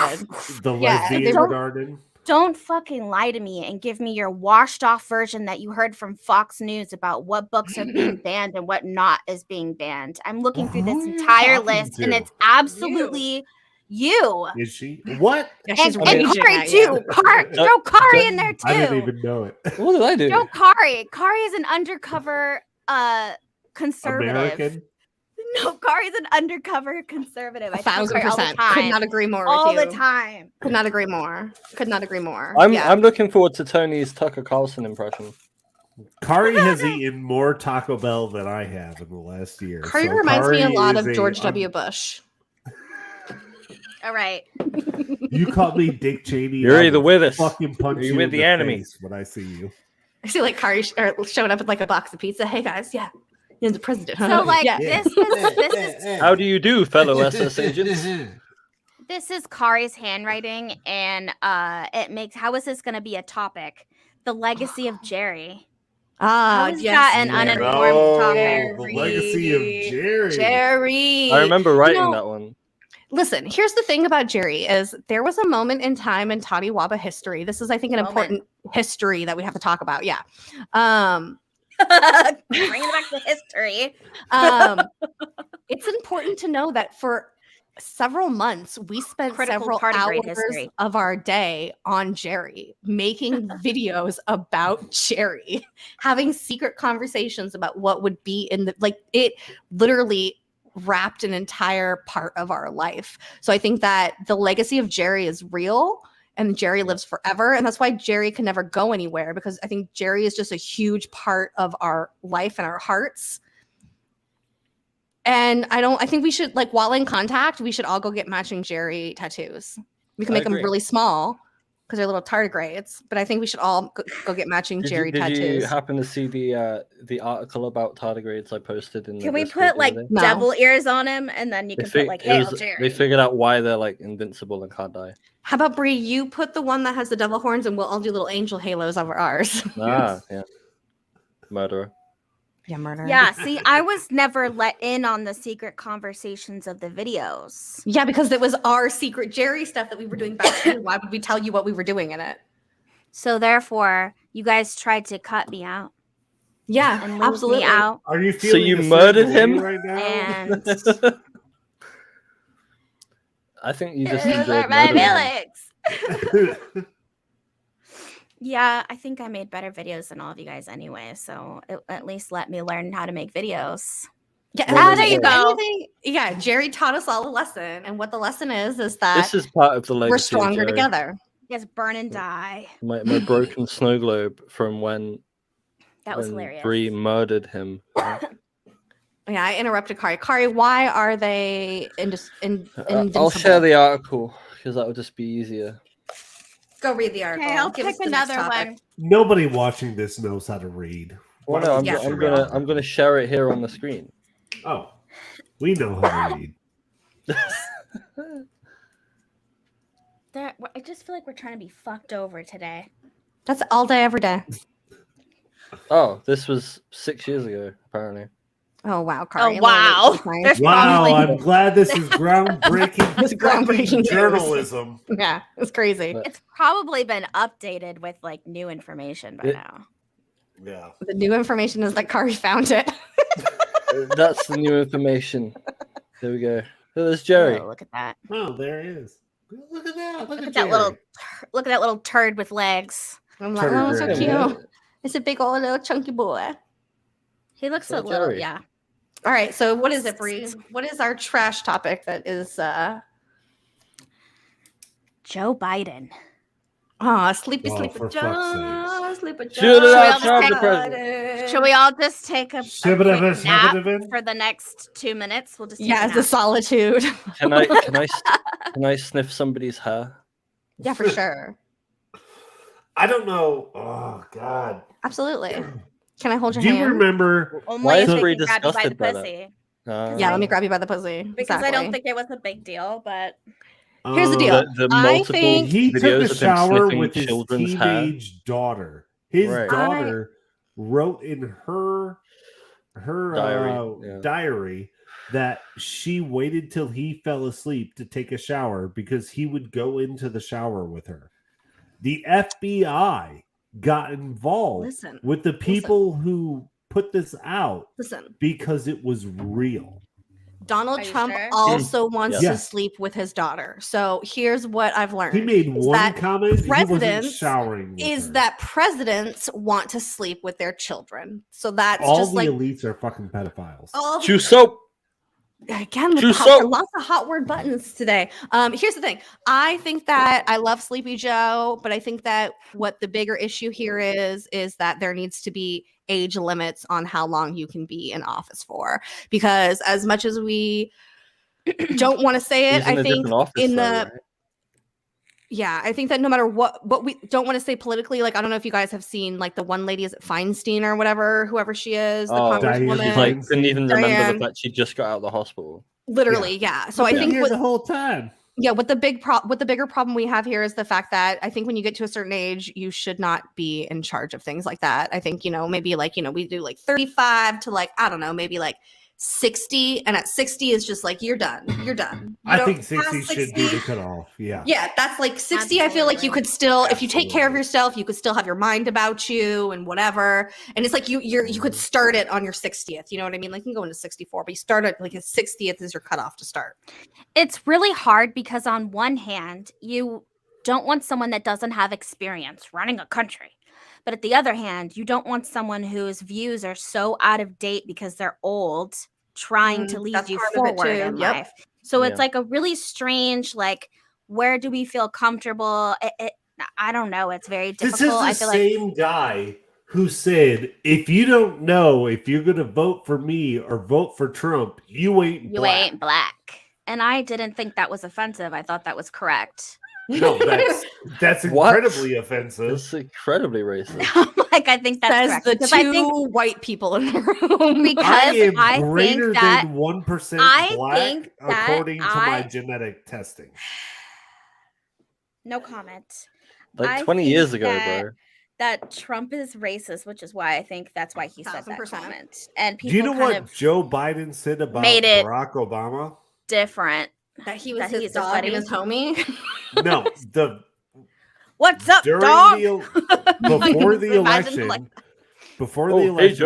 Speaker 3: The lesbian garden.
Speaker 4: Don't fucking lie to me and give me your washed off version that you heard from Fox News about what books are being banned and what not is being banned. I'm looking through this entire list and it's absolutely you.
Speaker 3: Is she? What?
Speaker 2: Yeah,
Speaker 4: and Kari too. Throw Kari in there too.
Speaker 3: I didn't even know it.
Speaker 1: What did I do?
Speaker 4: Throw Kari. Kari is an undercover conservative.
Speaker 3: American?
Speaker 4: No, Kari's an undercover conservative.
Speaker 2: 1,000%. Could not agree more with
Speaker 4: all
Speaker 2: you.
Speaker 4: the time.
Speaker 2: Could not agree more. Could not agree more.
Speaker 1: I'm looking forward to Tony's Tucker Carlson impression.
Speaker 3: Kari has eaten more Taco Bell than I have in the last year.
Speaker 2: Kari reminds me a lot of George W. Bush.
Speaker 4: All right.
Speaker 3: You called me Dick Cheney.
Speaker 1: You're either with us.
Speaker 3: Fucking punch
Speaker 1: or
Speaker 3: you
Speaker 1: with
Speaker 3: in
Speaker 1: the enemy
Speaker 3: face when I see you.
Speaker 2: I see like Kari showing up with like a box of pizza. Hey guys, yeah, you're the president. Huh?
Speaker 4: So like
Speaker 2: yeah.
Speaker 4: this is
Speaker 1: How do you do, fellow SS agents?
Speaker 4: this is Kari's handwriting, and it makes. How is this going to be a topic? The legacy of Jerry. How is that an uninformed topic?
Speaker 3: The legacy of Jerry.
Speaker 2: Jerry.
Speaker 1: I remember writing that one.
Speaker 2: Listen, here's the thing about Jerry is there was a moment in time in TOTIWABA history. This is, I think, an important history that we have to talk about. Yeah.
Speaker 4: Bringing it back to history.
Speaker 2: It's important to know that for several months, we spent several hours of our day on Jerry, making videos about Jerry, having secret conversations about what would be in the, like, it literally wrapped an entire part of our life. So I think that the legacy of Jerry is real and Jerry lives forever. And that's why Jerry can never go anywhere, because I think Jerry is just a huge part of our life and our hearts. And I think we should, like, while in contact, we should all go get matching Jerry tattoos. We can make them really small because they're little tardigrades, but I think we should all go get matching Jerry tattoos.
Speaker 1: Did you happen to see the article about tardigrades I posted in?
Speaker 4: Can we put like devil ears on him, and then you can put like "Hail Jerry"?
Speaker 1: They figured out why they're like invincible and can't die.
Speaker 2: How about Bree? You put the one that has the devil horns, and we'll all do little angel halos over ours.
Speaker 1: Yeah. Murderer.
Speaker 2: Yeah, murderer.
Speaker 4: Yeah, see, I was never let in on the secret conversations of the videos.
Speaker 2: Yeah, because it was our secret Jerry stuff that we were doing back then. Why would we tell you what we were doing in it?
Speaker 4: So therefore, you guys tried to cut me out.
Speaker 2: Yeah,
Speaker 4: and
Speaker 2: absolutely.
Speaker 4: Me out.
Speaker 3: Are you feeling?
Speaker 1: So you murdered him
Speaker 3: right now?
Speaker 4: And
Speaker 1: I think you just
Speaker 4: those
Speaker 1: enjoyed
Speaker 4: are my
Speaker 1: murdering.
Speaker 4: feelings. Yeah, I think I made better videos than all of you guys anyway. So it at least let me learn how to make videos.
Speaker 2: Yeah,
Speaker 4: there you go.
Speaker 2: Yeah, Jerry taught us all a lesson, and what the lesson is that
Speaker 1: This is part of the legacy.
Speaker 2: We're stronger together.
Speaker 4: You guys burn and die.
Speaker 1: My broken snow globe from when
Speaker 4: that was hilarious.
Speaker 1: Bree murdered him.
Speaker 2: Yeah, I interrupted Kari. Kari, why are they invincible?
Speaker 1: I'll share the article because that would just be easier.
Speaker 2: Go read the article.
Speaker 4: Okay, I'll pick another one.
Speaker 3: Nobody watching this knows how to read.
Speaker 1: Well, no, I'm gonna share it here on the screen.
Speaker 3: Oh, we know how to read.
Speaker 4: I just feel like we're trying to be fucked over today.
Speaker 2: That's all day, every day.
Speaker 1: Oh, this was 6 years ago, apparently.
Speaker 2: Oh wow, Kari!
Speaker 4: Oh wow!
Speaker 3: Wow, I'm glad this is groundbreaking.
Speaker 2: It's groundbreaking
Speaker 3: journalism.
Speaker 2: Yeah, it's crazy.
Speaker 4: It's probably been updated with like new information by now.
Speaker 3: Yeah.
Speaker 2: The new information is that Kari found it.
Speaker 1: That's the new information. There we go. Oh, there's Jerry.
Speaker 4: Oh, look at that!
Speaker 3: Oh, there he is. Look at that!
Speaker 4: Look at that little turd with legs.
Speaker 2: I'm like, oh, so cute. It's a big old little chunky boy.
Speaker 4: He looks
Speaker 1: So
Speaker 4: a little,
Speaker 1: Jerry.
Speaker 4: yeah.
Speaker 2: All right, so what is it, Bree? What is our trash topic that is
Speaker 4: Joe Biden?
Speaker 2: Sleepy
Speaker 3: for
Speaker 2: Joe.
Speaker 3: fuck's
Speaker 2: Sleepy Joe.
Speaker 1: Shoot it out,
Speaker 4: Should we all
Speaker 1: Trump the president.
Speaker 4: Should we all just take a quick
Speaker 3: Shibba-dabba,
Speaker 4: nap
Speaker 3: shibba-dabba.
Speaker 4: for the next 2 minutes? We'll just take
Speaker 2: Yeah,
Speaker 4: a
Speaker 2: it's a
Speaker 4: nap.
Speaker 2: solitude.
Speaker 1: Can I sniff somebody's hair?
Speaker 2: Yeah, for sure.
Speaker 3: I don't know. Oh God.
Speaker 2: Absolutely. Can I hold your
Speaker 3: Do you
Speaker 2: hand?
Speaker 3: remember?
Speaker 4: Only
Speaker 1: Why
Speaker 4: if
Speaker 1: is
Speaker 4: they
Speaker 1: Bree
Speaker 4: can grab you by the
Speaker 1: disgusted by that?
Speaker 4: pussy.
Speaker 2: Yeah, let me grab you by the pussy.
Speaker 4: Because I don't think it was a big deal, but
Speaker 2: Here's the deal.
Speaker 1: The
Speaker 2: I
Speaker 1: multiple
Speaker 2: think
Speaker 3: He took
Speaker 1: videos
Speaker 3: a
Speaker 1: of him
Speaker 3: shower
Speaker 1: sniffing
Speaker 3: with his
Speaker 1: children's hair.
Speaker 3: teenage daughter. His
Speaker 1: Right.
Speaker 3: daughter wrote in her
Speaker 1: Diary,
Speaker 3: diary that she waited till he fell asleep to take a shower because he would go into the shower with her. The FBI got involved with the people who put this out because it was real.
Speaker 2: Donald Trump
Speaker 4: sure?
Speaker 2: also wants to
Speaker 3: Yes.
Speaker 2: sleep with his daughter. So here's what I've learned.
Speaker 3: He made one
Speaker 2: that
Speaker 3: comment. He wasn't
Speaker 2: presidents
Speaker 3: showering. With
Speaker 2: is
Speaker 3: her.
Speaker 2: that presidents want to sleep with their children. So that's
Speaker 3: all
Speaker 2: just
Speaker 3: the
Speaker 2: like
Speaker 3: elites are fucking pedophiles?
Speaker 2: all
Speaker 1: Chew soap.
Speaker 2: again with
Speaker 1: Chew
Speaker 2: hot,
Speaker 1: soap.
Speaker 2: lots of hot word buttons today. Here's the thing. I think that I love Sleepy Joe, but I think that what the bigger issue here is that there needs to be age limits on how long you can be in office for. Because as much as we don't want to say it,
Speaker 1: He's in
Speaker 2: I
Speaker 1: a
Speaker 2: think
Speaker 1: different office,
Speaker 2: in
Speaker 1: though,
Speaker 2: the
Speaker 1: right?
Speaker 2: Yeah, I think that no matter what we don't want to say politically, like I don't know if you guys have seen like the one lady, is it Feinstein or whatever, whoever she is, the
Speaker 1: Oh,
Speaker 3: Diane
Speaker 2: congresswoman.
Speaker 1: she's like couldn't even remember
Speaker 2: Diane.
Speaker 1: the fact she just got out of the hospital.
Speaker 2: Literally, yeah. So
Speaker 3: I've
Speaker 2: I
Speaker 3: been
Speaker 2: think
Speaker 3: here the whole time.
Speaker 2: yeah, what the bigger problem we have here is the fact that I think when you get to a certain age, you should not be in charge of things like that. I think, maybe like, we do like 35 to like, I don't know, maybe like 60. And at 60 is just like, you're done. You're done.
Speaker 3: I think 60 should be the cutoff. Yeah.
Speaker 2: Yeah, that's like 60. I feel like you could still, if you take care of yourself, you could still have your mind about you and whatever. And it's like you could start it on your 60th. You know what I mean? Like you can go into 64, but you start at like a 60th is your cutoff to start.
Speaker 4: It's really hard because on one hand, you don't want someone that doesn't have experience running a country. But at the other hand, you don't want someone whose views are so out of date because they're old, trying to lead you forward in life. So it's like a really strange, like, where do we feel comfortable? I don't know. It's very difficult.
Speaker 3: This is the same guy who said, if you don't know if you're going to vote for me or vote for Trump, you ain't black.
Speaker 4: You ain't black. And I didn't think that was offensive. I thought that was correct.
Speaker 3: No, that's incredibly offensive.
Speaker 1: It's incredibly racist.
Speaker 4: Like, I think that's
Speaker 2: correct. The two white people in the room.
Speaker 4: Because
Speaker 3: I am greater than 1% black, according to my genetic testing.
Speaker 4: No comment.
Speaker 1: Like 20 years ago, bro.
Speaker 4: That Trump is racist, which is why I think that's why he said that comment. And people
Speaker 3: do you know what Joe Biden said about Barack Obama?
Speaker 4: Different.
Speaker 2: That he was his dog and his homie.
Speaker 3: No,
Speaker 4: what's up, dog?
Speaker 3: Before the election,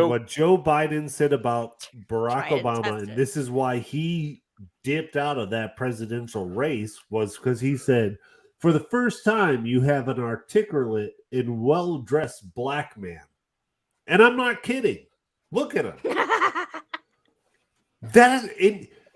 Speaker 3: what Joe Biden said about Barack Obama, and this is why he dipped out of that presidential race, was because he said, for the first time, you have an articulate and well-dressed black man. And I'm not kidding. Look at him.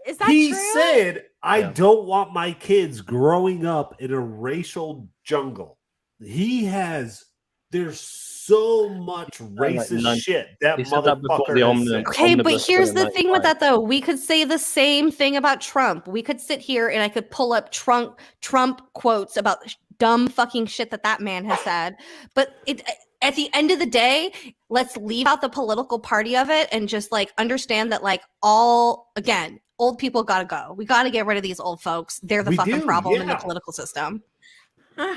Speaker 4: Is that
Speaker 3: he
Speaker 4: true?
Speaker 3: said, I don't want my kids growing up in a racial jungle. There's so much racist shit. That motherfucker.
Speaker 2: Okay, but here's the thing with that, though. We could say the same thing about Trump. We could sit here and I could pull up Trump quotes about dumb fucking shit that man has said. But at the end of the day, let's leave out the political party of it and just like understand that like old people gotta go. We gotta get rid of these old folks. They're the fucking problem in the political system.
Speaker 4: And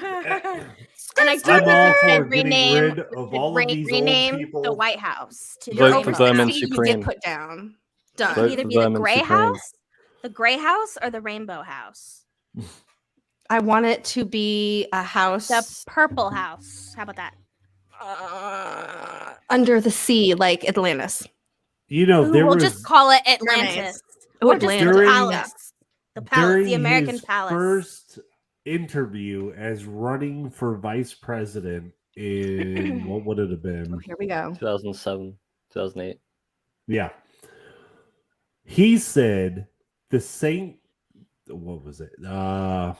Speaker 4: I
Speaker 3: I'm all for getting rid of all of these old people.
Speaker 4: The White House to
Speaker 1: vote for Vermin Supreme.
Speaker 2: You get put down. Done.
Speaker 4: Vote either be the Gray House, the Gray House, or the Rainbow House.
Speaker 2: I want it to be a house.
Speaker 4: The Purple House. How about that?
Speaker 2: Under the sea, like Atlantis.
Speaker 4: We'll just call it Atlantis.
Speaker 2: Or
Speaker 4: just the palace. The palace, the American palace.
Speaker 3: First interview as running for vice president in what would it have been?
Speaker 2: Oh, here we go.
Speaker 1: 2007, 2008.
Speaker 3: Yeah. He said what was it?
Speaker 4: I'm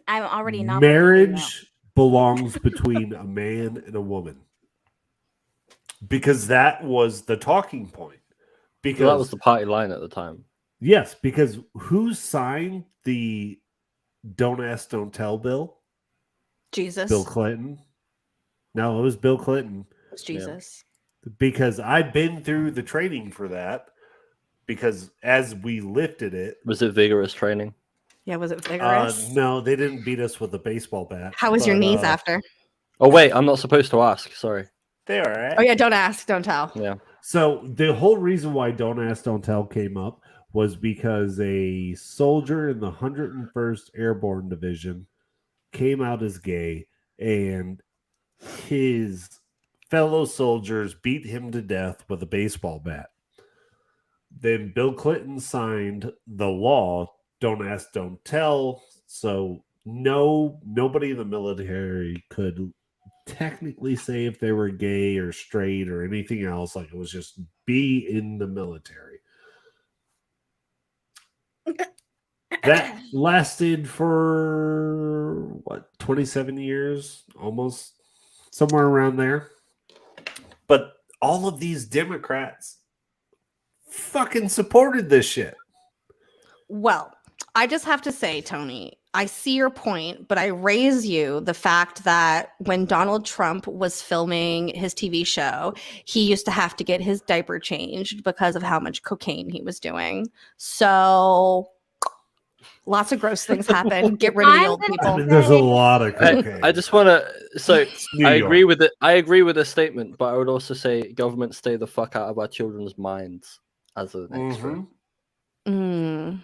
Speaker 4: already not.
Speaker 3: Marriage belongs between a man and a woman. Because that was the talking point. Because
Speaker 1: that was the party line at the time.
Speaker 3: Yes, because who signed the Don't Ask, Don't Tell bill?
Speaker 2: Jesus.
Speaker 3: Bill Clinton. No, it was Bill Clinton.
Speaker 2: It was Jesus.
Speaker 3: Yeah. Because I've been through the training for that. Because as we lifted it.
Speaker 1: Was it vigorous training?
Speaker 2: Yeah, was it vigorous?
Speaker 3: No, they didn't beat us with a baseball bat.
Speaker 2: How was your knees after?
Speaker 1: Oh, wait, I'm not supposed to ask. Sorry.
Speaker 3: They're all right.
Speaker 2: Oh, yeah, don't ask, don't tell.
Speaker 1: Yeah.
Speaker 3: So the whole reason why Don't Ask, Don't Tell came up was because a soldier in the 101st Airborne Division came out as gay, and his fellow soldiers beat him to death with a baseball bat. Then Bill Clinton signed the law, Don't Ask, Don't Tell, so nobody in the military could technically say if they were gay or straight or anything else. Like, it was just be in the military. That lasted for 27 years, almost, somewhere around there. But all of these Democrats fucking supported this shit.
Speaker 2: Well, I just have to say, Tony, I see your point, but I raise you the fact that when Donald Trump was filming his TV show, he used to have to get his diaper changed because of how much cocaine he was doing. So lots of gross things happen. Get rid of the
Speaker 4: I'm
Speaker 2: old
Speaker 4: gonna
Speaker 2: people.
Speaker 3: I mean, there's a lot of cocaine.
Speaker 1: I just want to. So
Speaker 3: It's New
Speaker 1: I
Speaker 3: York.
Speaker 1: agree with it. I agree with the statement, but I would also say government stay the fuck out of our children's minds as an extra.
Speaker 3: Mhm.
Speaker 2: Mm.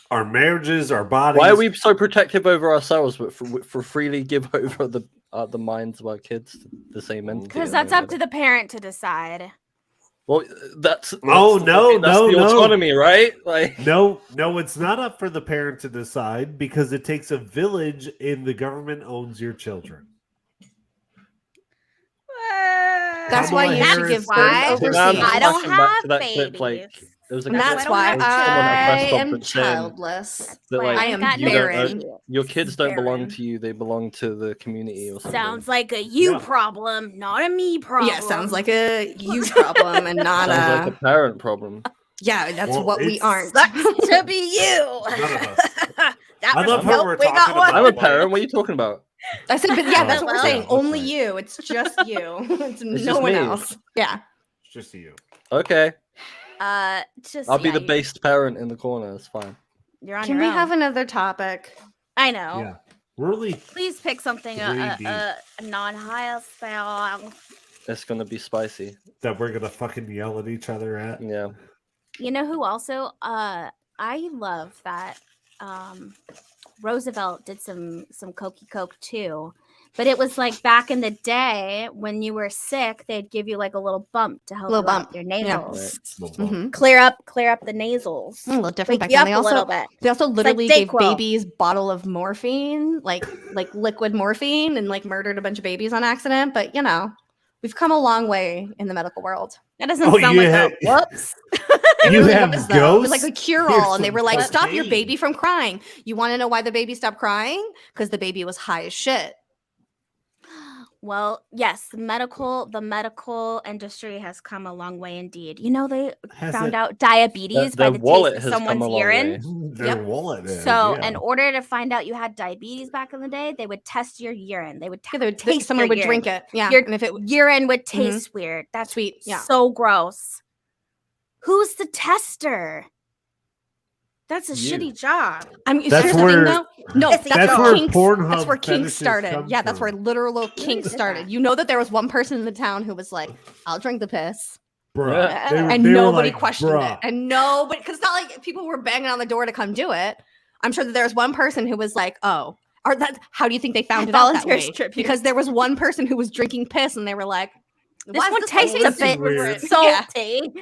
Speaker 3: Our marriages, our bodies.
Speaker 1: Why are we so protective over ourselves, but for freely give over the minds of our kids to the same entity?
Speaker 4: because that's up to the parent to decide.
Speaker 1: Well, that's
Speaker 3: No, no,
Speaker 1: that's
Speaker 3: no,
Speaker 1: the
Speaker 3: no.
Speaker 1: autonomy, right? Like,
Speaker 3: No, it's not up for the parent to decide because it takes a village and the government owns your children.
Speaker 2: That's why you should give birth
Speaker 4: why
Speaker 2: overseas.
Speaker 4: I don't
Speaker 1: flashing back
Speaker 4: have
Speaker 1: to that clip,
Speaker 4: babies.
Speaker 1: like, there was a
Speaker 2: And
Speaker 1: clip
Speaker 2: that's
Speaker 4: don't
Speaker 2: why
Speaker 4: have
Speaker 1: someone at a press
Speaker 2: I am
Speaker 1: conference saying
Speaker 2: childless.
Speaker 1: that,
Speaker 4: Why
Speaker 1: like,
Speaker 2: I am
Speaker 4: got
Speaker 1: you don't
Speaker 2: barren.
Speaker 1: own, your kids don't belong
Speaker 2: Barren.
Speaker 1: to you; they belong to the community or something.
Speaker 4: Sounds like a you
Speaker 3: Yeah.
Speaker 4: problem, not a me problem.
Speaker 2: Yeah, sounds like a you problem and not
Speaker 1: Sounds like
Speaker 2: a
Speaker 1: a parent problem.
Speaker 2: yeah. That's
Speaker 3: Well,
Speaker 2: what we
Speaker 3: it's-
Speaker 2: aren't.
Speaker 4: Sucks to be you.
Speaker 3: None of us.
Speaker 4: That
Speaker 3: I
Speaker 4: was
Speaker 3: love how
Speaker 4: nope,
Speaker 3: we're
Speaker 4: we got
Speaker 3: talking
Speaker 4: one.
Speaker 3: about
Speaker 1: I'm a
Speaker 3: like-
Speaker 1: parent. What are you talking about?
Speaker 2: I said, but yeah, that's what we're
Speaker 4: Well,
Speaker 2: saying.
Speaker 3: yeah, that's
Speaker 2: Only
Speaker 3: right.
Speaker 2: you. It's just you. It's no
Speaker 1: just
Speaker 2: one
Speaker 1: me.
Speaker 2: else. Yeah.
Speaker 3: It's just you.
Speaker 1: Okay,
Speaker 4: Just
Speaker 1: I'll be the
Speaker 4: you-
Speaker 1: based parent in the corner. It's fine.
Speaker 4: You're on
Speaker 2: Can
Speaker 4: your
Speaker 2: we
Speaker 4: own.
Speaker 2: have another topic?
Speaker 4: I know.
Speaker 3: Yeah. Really?
Speaker 4: Please pick something a non-high style.
Speaker 1: It's gonna be spicy.
Speaker 3: That we're gonna fucking yell at each other at?
Speaker 1: Yeah.
Speaker 4: You know who also? I love that. Roosevelt did some cokey coke too, but it was like back in the day when you were sick, they'd give you like a little bump to help
Speaker 2: Little
Speaker 4: you out
Speaker 2: bump,
Speaker 4: your
Speaker 2: yeah.
Speaker 4: nasals,
Speaker 2: Mhm.
Speaker 4: clear up the nasals,
Speaker 2: A little different
Speaker 4: wake
Speaker 2: back
Speaker 4: you
Speaker 2: then.
Speaker 4: up
Speaker 2: They
Speaker 4: a little
Speaker 2: also
Speaker 4: bit.
Speaker 2: they also
Speaker 4: like
Speaker 2: literally gave
Speaker 4: Dayquil.
Speaker 2: babies bottle of morphine, like liquid morphine, and like murdered a bunch of babies on accident. But you know, we've come a long way in the medical world.
Speaker 4: That doesn't
Speaker 3: Oh,
Speaker 4: sound
Speaker 3: you
Speaker 4: like
Speaker 3: have-
Speaker 4: a whoops.
Speaker 2: It
Speaker 3: You
Speaker 2: really
Speaker 3: have
Speaker 2: was, though. It was like a
Speaker 3: ghosts?
Speaker 2: cure
Speaker 3: Here's
Speaker 2: all, and they
Speaker 3: some
Speaker 2: were like, "Stop your
Speaker 3: cocaine."
Speaker 2: baby from crying." You want to know why the baby stopped crying? Because the baby was high as shit.
Speaker 4: Well, yes, the medical industry has come a long way indeed. You know, they
Speaker 3: Has
Speaker 4: found
Speaker 3: it-
Speaker 4: out diabetes by
Speaker 1: Their
Speaker 4: the
Speaker 1: wallet
Speaker 4: taste of
Speaker 1: has come
Speaker 4: someone's
Speaker 1: a long
Speaker 4: urine.
Speaker 1: way.
Speaker 3: Their
Speaker 2: Yep.
Speaker 3: wallet is.
Speaker 4: So,
Speaker 3: yeah.
Speaker 4: in order to find out you had diabetes back in the day, they would test your urine. They would
Speaker 2: Yeah, they would,
Speaker 4: taste
Speaker 2: someone
Speaker 4: your
Speaker 2: would
Speaker 4: urine.
Speaker 2: drink it. Yeah,
Speaker 4: Your
Speaker 2: and if it
Speaker 4: urine would taste weird. That's
Speaker 2: sweet, yeah.
Speaker 4: so gross. Who's the tester? That's a
Speaker 1: You.
Speaker 4: shitty job.
Speaker 2: I'm
Speaker 3: That's
Speaker 2: here's the thing,
Speaker 3: where-
Speaker 2: though. No,
Speaker 4: That's
Speaker 2: that's,
Speaker 3: where
Speaker 2: where kinks.
Speaker 3: Pornhub
Speaker 2: That's where kinks
Speaker 3: fetishes
Speaker 2: started.
Speaker 3: come
Speaker 2: Yeah, that's where
Speaker 3: from.
Speaker 2: literal kinks
Speaker 4: did
Speaker 2: started.
Speaker 4: that.
Speaker 2: You know that there was one person in the town who was like, "I'll drink the piss,"
Speaker 3: Bruh.
Speaker 1: Yeah.
Speaker 2: and
Speaker 3: they were
Speaker 2: nobody
Speaker 3: like,
Speaker 2: questioned
Speaker 3: "Bruh."
Speaker 2: it, and nobody, because it's not like people were banging on the door to come do it. I'm sure that there was one person who was like, "Oh," or that. How do you think they found it out that
Speaker 4: Volunteers
Speaker 2: way?
Speaker 4: tribute.
Speaker 2: Because there was one person who was drinking piss, and they were like,
Speaker 4: This
Speaker 2: "Why
Speaker 4: one
Speaker 2: does
Speaker 4: tastes a
Speaker 3: This is
Speaker 4: bit
Speaker 3: weird.
Speaker 4: salty.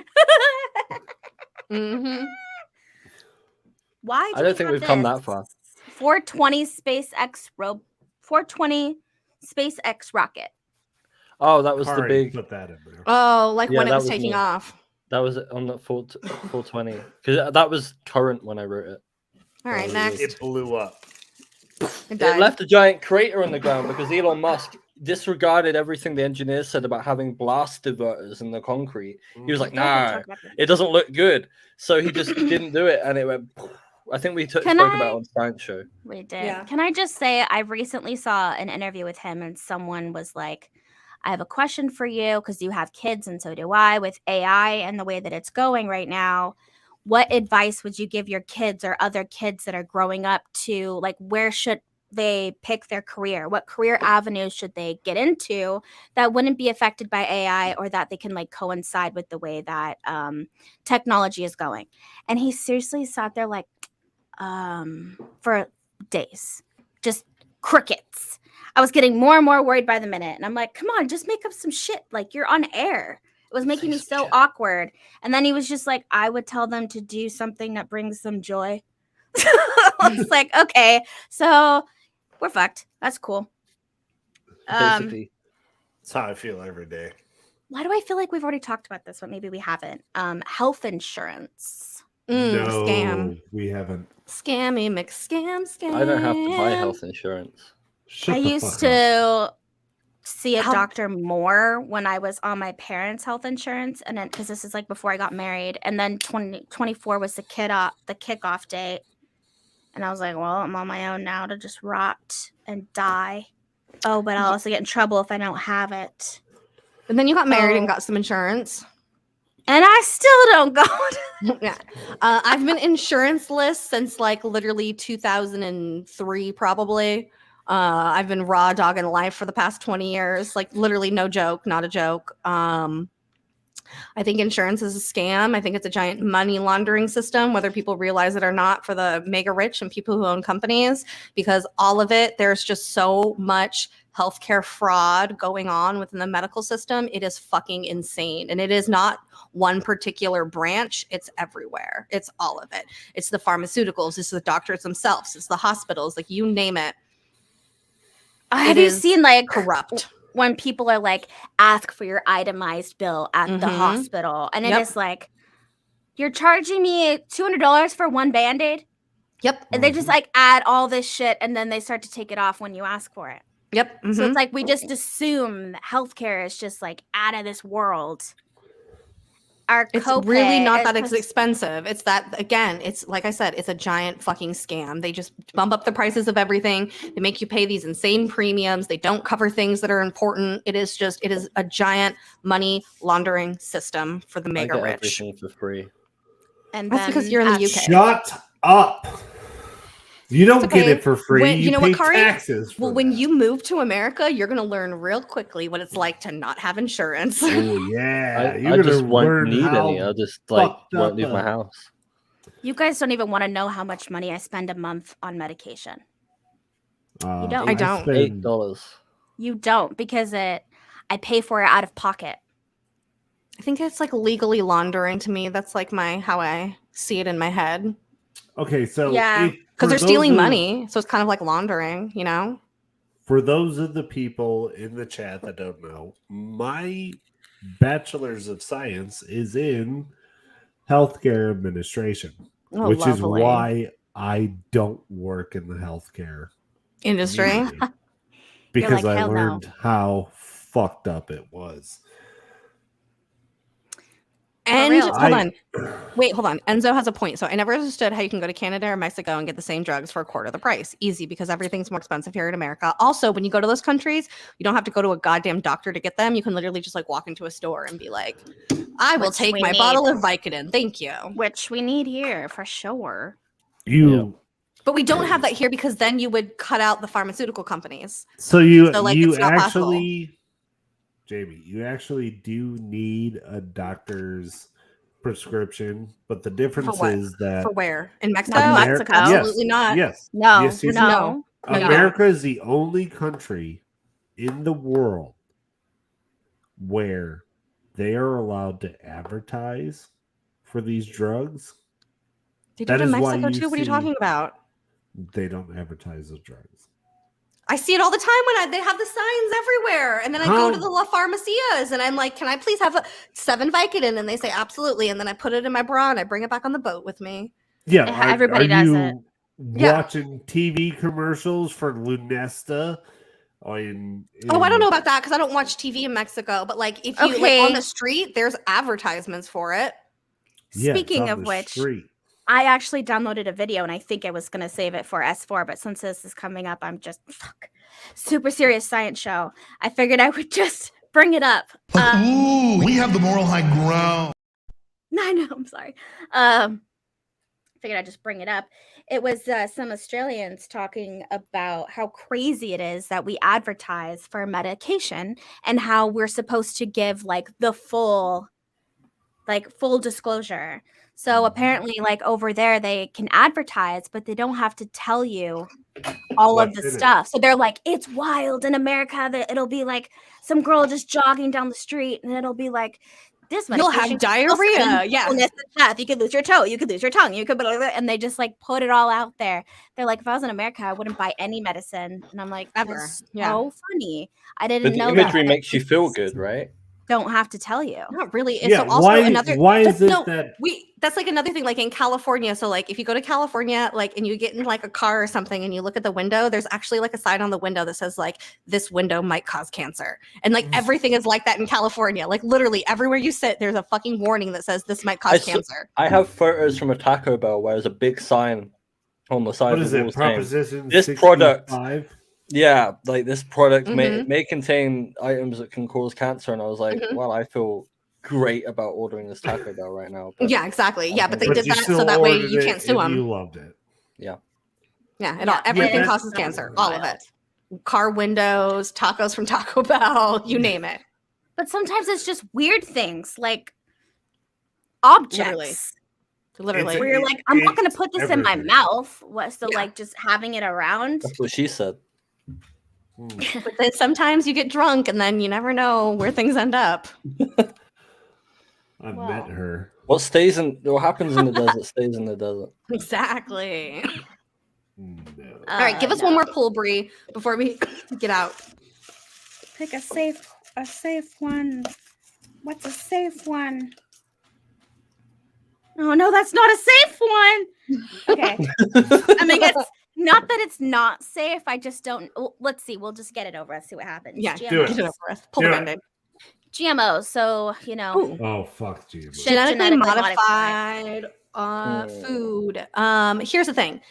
Speaker 2: Mm-hmm.
Speaker 4: Why?
Speaker 1: I don't think we've come that far.
Speaker 4: 420 SpaceX 420 SpaceX rocket.
Speaker 1: Oh, that was
Speaker 3: Kari
Speaker 1: the big.
Speaker 3: put that in there.
Speaker 2: Oh, like
Speaker 1: Yeah,
Speaker 2: when it
Speaker 1: that
Speaker 2: was
Speaker 1: was
Speaker 2: taking
Speaker 1: me.
Speaker 2: off.
Speaker 1: That was on the 420 because that was current when I wrote it.
Speaker 2: All right,
Speaker 1: Oh,
Speaker 2: next.
Speaker 3: It blew up.
Speaker 2: It
Speaker 1: It
Speaker 2: died.
Speaker 1: left a giant crater in the ground because Elon Musk disregarded everything the engineers said about having blast diverters in the concrete. He was like, "Nah, it doesn't look good," so he just didn't do it, and it went. I think we spoke about it on Science Show.
Speaker 4: We did.
Speaker 2: Yeah.
Speaker 4: Can I just say, I recently saw an interview with him, and someone was like, I have a question for you because you have kids, and so do I, with AI and the way that it's going right now. What advice would you give your kids or other kids that are growing up to, like, where should they pick their career? What career avenues should they get into that wouldn't be affected by AI or that they can, like, coincide with the way that technology is going? And he seriously sat there like, for days, just crickets. I was getting more and more worried by the minute, and I'm like, come on, just make up some shit, like you're on air. It was making me so awkward. And then he was just like, I would tell them to do something that brings them joy. I was like, okay, so we're fucked. That's cool.
Speaker 1: Basically,
Speaker 3: That's how I feel every day.
Speaker 4: Why do I feel like we've already talked about this, but maybe we haven't? Health insurance.
Speaker 3: No,
Speaker 2: Scam.
Speaker 3: we haven't.
Speaker 2: Scammy scam.
Speaker 1: I don't have to buy health insurance.
Speaker 3: Shut
Speaker 4: I
Speaker 3: the
Speaker 4: used
Speaker 3: fuck up.
Speaker 4: to see a
Speaker 2: How-
Speaker 4: doctor more when I was on my parents' health insurance, and then because this is like before I got married, and then 2024 was the kickoff date, And I was like, well, I'm on my own now to just rot and die. Oh, but I'll also get in trouble if I don't have it.
Speaker 2: And then you got married and
Speaker 4: Oh.
Speaker 2: got some insurance.
Speaker 4: And I still don't go.
Speaker 2: Yeah. I've been insurance-less since like literally 2003, probably. I've been raw dogging life for the past 20 years. Like literally no joke, not a joke. I think insurance is a scam. I think it's a giant money laundering system, whether people realize it or not, for the mega rich and people who own companies, because all of it, there's just so much healthcare fraud going on within the medical system. It is fucking insane. And it is not one particular branch. It's everywhere. It's all of it. It's the pharmaceuticals. It's the doctors themselves. It's the hospitals. Like you name it.
Speaker 4: Have you seen like
Speaker 2: corrupt?
Speaker 4: When people are like, ask for your itemized bill at the hospital. And it is like, you're charging me $200 for one Band-Aid?
Speaker 2: Yep.
Speaker 4: And they just like add all this shit and then they start to take it off when you ask for it.
Speaker 2: Yep.
Speaker 4: So it's like we just assume that healthcare is just like out of this world.
Speaker 2: It's really not that expensive. It's that, again, it's like I said, it's a giant fucking scam. They just bump up the prices of everything. They make you pay these insane premiums. They don't cover things that are important. It is a giant money laundering system for the mega rich.
Speaker 1: Everything for free.
Speaker 4: And
Speaker 2: that's because you're in the UK.
Speaker 3: Shut up. You don't get it for free. You know pay what, Kari? Taxes.
Speaker 2: Well, when you move to America, you're going to learn real quickly what it's like to not have insurance.
Speaker 3: Oh, yeah.
Speaker 1: I just won't need any. I'll just won't leave my house.
Speaker 4: You guys don't even want to know how much money I spend a month on medication. You don't.
Speaker 2: I don't.
Speaker 1: $8.
Speaker 4: You don't, because I pay for it out of pocket.
Speaker 2: I think it's like legally laundering to me. That's like how I see it in my head.
Speaker 3: Okay, so
Speaker 4: yeah,
Speaker 2: because they're stealing money, so it's kind of like laundering, you know.
Speaker 3: For those of the people in the chat that don't know, my bachelor's of science is in healthcare administration, which is why I don't work in the healthcare
Speaker 2: industry
Speaker 3: because I learned how fucked up it was.
Speaker 2: And hold on. Enzo has a point. So I never understood how you can go to Canada or Mexico and get the same drugs for a quarter of the price. Easy, because everything's more expensive here in America. Also, when you go to those countries, you don't have to go to a goddamn doctor to get them. You can literally just like walk into a store and be like, I will take my bottle of Vicodin. Thank you.
Speaker 4: Which we need here for sure.
Speaker 2: But we don't have that here because then you would cut out the pharmaceutical companies.
Speaker 3: So you actually... Jaimie, you actually do need a doctor's prescription, but the difference is that...
Speaker 2: For where? In Mexico?
Speaker 4: Mexico?
Speaker 2: Absolutely not.
Speaker 3: Yes.
Speaker 4: No.
Speaker 3: Yes,
Speaker 4: no.
Speaker 3: America is the only country in the world where they are allowed to advertise for these drugs.
Speaker 2: They do it in Mexico too? What are you talking about?
Speaker 3: They don't advertise the drugs.
Speaker 2: I see it all the time when they have the signs everywhere. And then I go to the La Farmacias and I'm like, can I please have 7 Vicodin? And they say, absolutely. And then I put it in my bra and I bring it back on the boat with me.
Speaker 3: Yeah.
Speaker 4: Everybody does it.
Speaker 3: Watching TV commercials for Lunesta?
Speaker 2: Oh, I don't know about that because I don't watch TV in Mexico. But like if you on the street, there's advertisements for it.
Speaker 4: Speaking of which, I actually downloaded a video and I think I was going to save it for S4, but since this is coming up, I'm just super serious science show. I figured I would just bring it up.
Speaker 5: We have the moral high ground.
Speaker 4: I know, I'm sorry. Figured I'd just bring it up. It was some Australians talking about how crazy it is that we advertise for medication and how we're supposed to give like the full disclosure. So apparently, like over there, they can advertise, but they don't have to tell you all of the stuff. So they're like, it's wild in America that it'll be like some girl just jogging down the street and it'll be like, this
Speaker 2: you'll have diarrhea. Yeah.
Speaker 4: Death. You could lose your toe. You could lose your tongue. You could, and they just like put it all out there. They're like, if I was in America, I wouldn't buy any medicine. And I'm like, that's so funny. I didn't know
Speaker 1: that. The imagery makes you feel good, right?
Speaker 4: Don't have to tell you.
Speaker 2: Not really.
Speaker 3: Yeah,
Speaker 2: so also
Speaker 3: why is it that
Speaker 2: that's like another thing, like in California. So like if you go to California, like and you get in like a car or something and you look at the window, there's actually like a sign on the window that says like this window might cause cancer. And like everything is like that in California. Like literally everywhere you sit, there's a fucking warning that says this might cause cancer.
Speaker 1: I have photos from a Taco Bell where there's a big sign on the side
Speaker 3: What
Speaker 1: of
Speaker 3: is
Speaker 1: the
Speaker 3: it?
Speaker 1: wall saying,
Speaker 3: Proposition
Speaker 1: this
Speaker 3: 65?
Speaker 1: product, yeah, like this product
Speaker 2: Mhm.
Speaker 1: may contain items that can cause cancer. And I was like,
Speaker 2: Mhm.
Speaker 1: well, I feel great about ordering this Taco Bell right now. But
Speaker 2: Yeah, exactly. Yeah, but they
Speaker 3: But
Speaker 2: did
Speaker 3: you
Speaker 2: that
Speaker 3: still
Speaker 2: so that way
Speaker 3: ordered
Speaker 2: you
Speaker 3: it
Speaker 2: can't sue
Speaker 3: and you
Speaker 2: them.
Speaker 3: loved it.
Speaker 1: yeah.
Speaker 2: Yeah,
Speaker 4: Yeah,
Speaker 2: everything
Speaker 3: that
Speaker 2: causes
Speaker 4: sounds
Speaker 2: cancer, all of
Speaker 4: wild.
Speaker 2: it. Car windows, tacos from Taco Bell, you name it.
Speaker 4: But sometimes it's just weird things like objects.
Speaker 2: Literally.
Speaker 4: Where you're like, I'm not going to
Speaker 3: It's
Speaker 4: put this in my
Speaker 3: everything.
Speaker 4: mouth. What? So
Speaker 2: Yeah.
Speaker 4: like just having it around.
Speaker 1: That's what she said.
Speaker 2: But then sometimes you get drunk and then you never know where things end up.
Speaker 3: I've
Speaker 4: Wow.
Speaker 3: met her.
Speaker 1: What happens in the desert stays in the desert.
Speaker 2: Exactly.
Speaker 3: No.
Speaker 2: All right, give us one more pull, Bree, before we get out.
Speaker 4: Pick a safe one. What's a safe one? Oh no, that's not a safe one. Okay. I mean, it's not that it's not safe. I just don't. Let's see. We'll just get it over. Let's see what happens.
Speaker 2: Yeah,
Speaker 3: Do it.
Speaker 2: get it over with. Pull the
Speaker 3: Do it.
Speaker 2: band-aid.
Speaker 4: GMOs. So
Speaker 2: Ooh.
Speaker 3: Oh, fuck you.
Speaker 4: Shit.
Speaker 2: Genetically
Speaker 4: Genetically
Speaker 2: modified food. Here's the thing.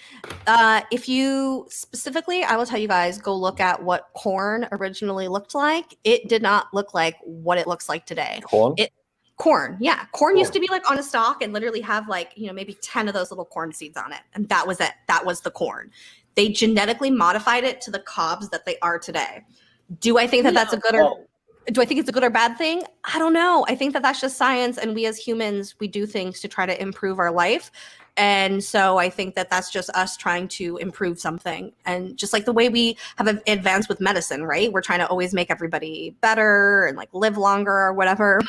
Speaker 2: If you specifically, I will tell you guys, go look at what corn originally looked like. It did not look like what it looks like today.
Speaker 1: Corn?
Speaker 2: Corn, yeah. Corn used to be like on a stalk and literally have like, maybe 10 of those little corn seeds on it. And that was it. That was the corn. They genetically modified it to the cobs that they are today. Do I think that that's a good or do I think it's a good or bad thing? I don't know. I think that that's just science. And we as humans, we do things to try to improve our life. And so I think that that's just us trying to improve something. And just like the way we have advanced with medicine, right? We're trying to always make everybody better and like live longer or whatever.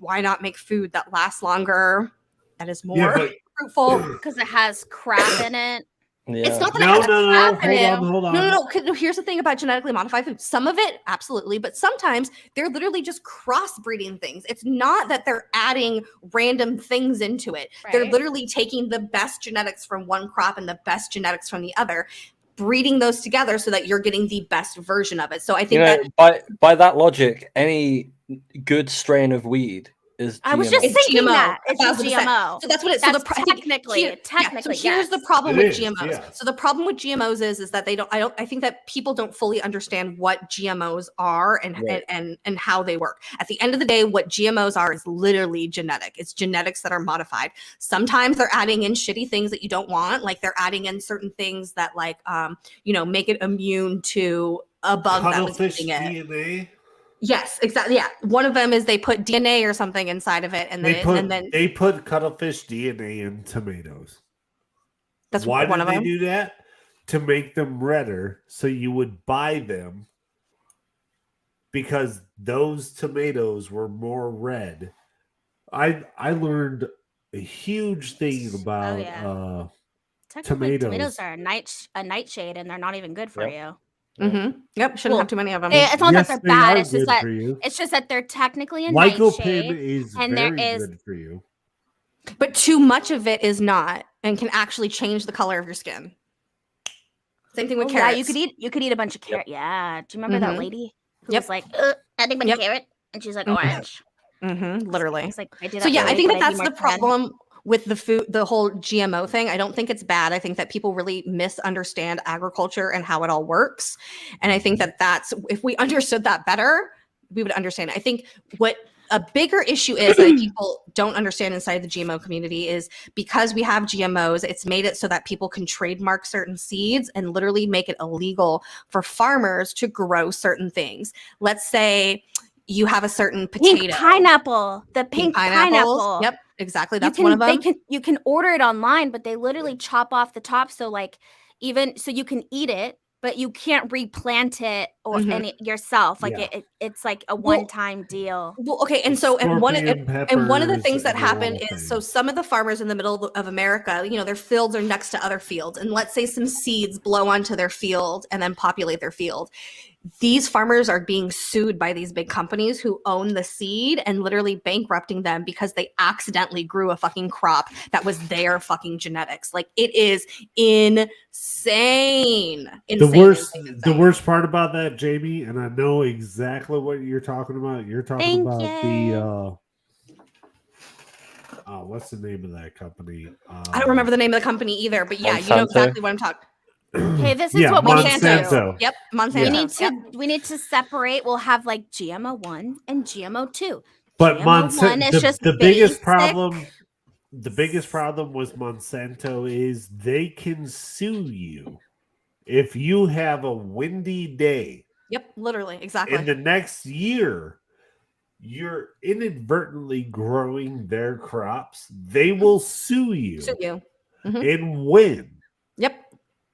Speaker 2: Why not make food that lasts longer, that is more fruitful?
Speaker 4: Because it has crap in it.
Speaker 1: Yeah.
Speaker 2: It's not that
Speaker 3: No,
Speaker 2: it has crap in it.
Speaker 3: hold on.
Speaker 2: No. Here's the thing about genetically modified food. Some of it, absolutely, but sometimes they're literally just crossbreeding things. It's not that they're adding random things into it.
Speaker 4: Right.
Speaker 2: They're literally taking the best genetics from one crop and the best genetics from the other, breeding those together so that you're getting the best version of it. So I think that
Speaker 1: by that logic, any good strain of weed is GMO.
Speaker 4: I was just thinking that it's a
Speaker 2: 1000%.
Speaker 4: GMO.
Speaker 2: So that's what it is.
Speaker 4: That's
Speaker 2: So technically,
Speaker 4: technically,
Speaker 2: so here's the
Speaker 4: yes.
Speaker 2: problem
Speaker 3: It
Speaker 2: with
Speaker 3: is,
Speaker 2: GMOs.
Speaker 3: yeah.
Speaker 2: So the problem with GMOs is that I think that people don't fully understand what GMOs are and how they work. At the end of the day, what GMOs are is literally genetic. It's genetics that are modified. Sometimes they're adding in shitty things that you don't want, like they're adding in certain things that like make it immune to a bug that was eating it.
Speaker 3: DNA.
Speaker 2: Yes, exactly. Yeah, one of them is they put DNA or something inside of it, and then
Speaker 3: they put cuttlefish DNA in tomatoes.
Speaker 2: that's
Speaker 3: Why
Speaker 2: one
Speaker 3: did
Speaker 2: of
Speaker 3: they
Speaker 2: them.
Speaker 3: do that? To make them redder, so you would buy them because those tomatoes were more red. I learned a huge thing about
Speaker 4: Technically,
Speaker 3: tomatoes
Speaker 4: are a nightshade, and they're not even good for you.
Speaker 2: Mm-hmm. Yep, shouldn't have too many of them.
Speaker 4: It's not that they're
Speaker 3: they
Speaker 4: bad.
Speaker 3: are
Speaker 4: It's just
Speaker 3: good
Speaker 4: that
Speaker 3: for you.
Speaker 4: it's just that they're technically a
Speaker 3: Lycopene
Speaker 4: nightshade,
Speaker 3: is
Speaker 4: and
Speaker 3: very
Speaker 4: there is
Speaker 3: good for you.
Speaker 2: But too much of it is not, and can actually change the color of your skin. Same thing with
Speaker 4: yeah,
Speaker 2: carrots.
Speaker 4: you could eat a bunch of carrot. Yeah, do you remember that lady who
Speaker 2: Yep.
Speaker 4: was like, adding my carrot, and she's like orange.
Speaker 2: Literally.
Speaker 4: It's like I do that.
Speaker 2: So yeah, I think
Speaker 4: but
Speaker 2: that's
Speaker 4: do
Speaker 2: the
Speaker 4: more tan.
Speaker 2: problem with the food, the whole GMO thing. I don't think it's bad. I think that people really misunderstand agriculture and how it all works. And I think that if we understood that better, we would understand it. I think what a bigger issue is that people don't understand inside the GMO community is because we have GMOs, it's made it so that people can trademark certain seeds and literally make it illegal for farmers to grow certain things. Let's say you have a certain potato.
Speaker 4: Pink pineapple. The pink pineapple.
Speaker 2: Yep, exactly. That's one of them.
Speaker 4: You can order it online, but they literally chop off the top. So like even so you can eat it, but you can't replant it or yourself. Like it's like a one-time deal.
Speaker 2: Well, okay, and so one of the things that happen is so some of the farmers in the middle of America, their fields are next to other fields, and let's say some seeds blow onto their field and then populate their field. These farmers are being sued by these big companies who own the seed and literally bankrupting them because they accidentally grew a fucking crop that was their fucking genetics. Like it is insane.
Speaker 3: The worst part about that, Jaimie, and I know exactly what you're talking about. You're talking about what's the name of that company?
Speaker 2: I don't remember the name of the company either, but yeah, you know
Speaker 1: Monsanto?
Speaker 2: exactly what I'm talking.
Speaker 4: Okay, this is
Speaker 3: Yeah,
Speaker 4: what we need to
Speaker 3: Monsanto.
Speaker 4: do.
Speaker 2: Yep, Monsanto.
Speaker 3: Yeah.
Speaker 4: We need to separate. We'll have like GMO 1 and GMO 2.
Speaker 3: But
Speaker 4: GMO 1 is just
Speaker 3: the biggest
Speaker 4: basic.
Speaker 3: problem. The biggest problem with Monsanto is they can sue you if you have a windy day.
Speaker 2: Yep, literally, exactly.
Speaker 3: In the next year, you're inadvertently growing their crops. They will sue you
Speaker 2: Sue you.
Speaker 3: and win
Speaker 2: Yep,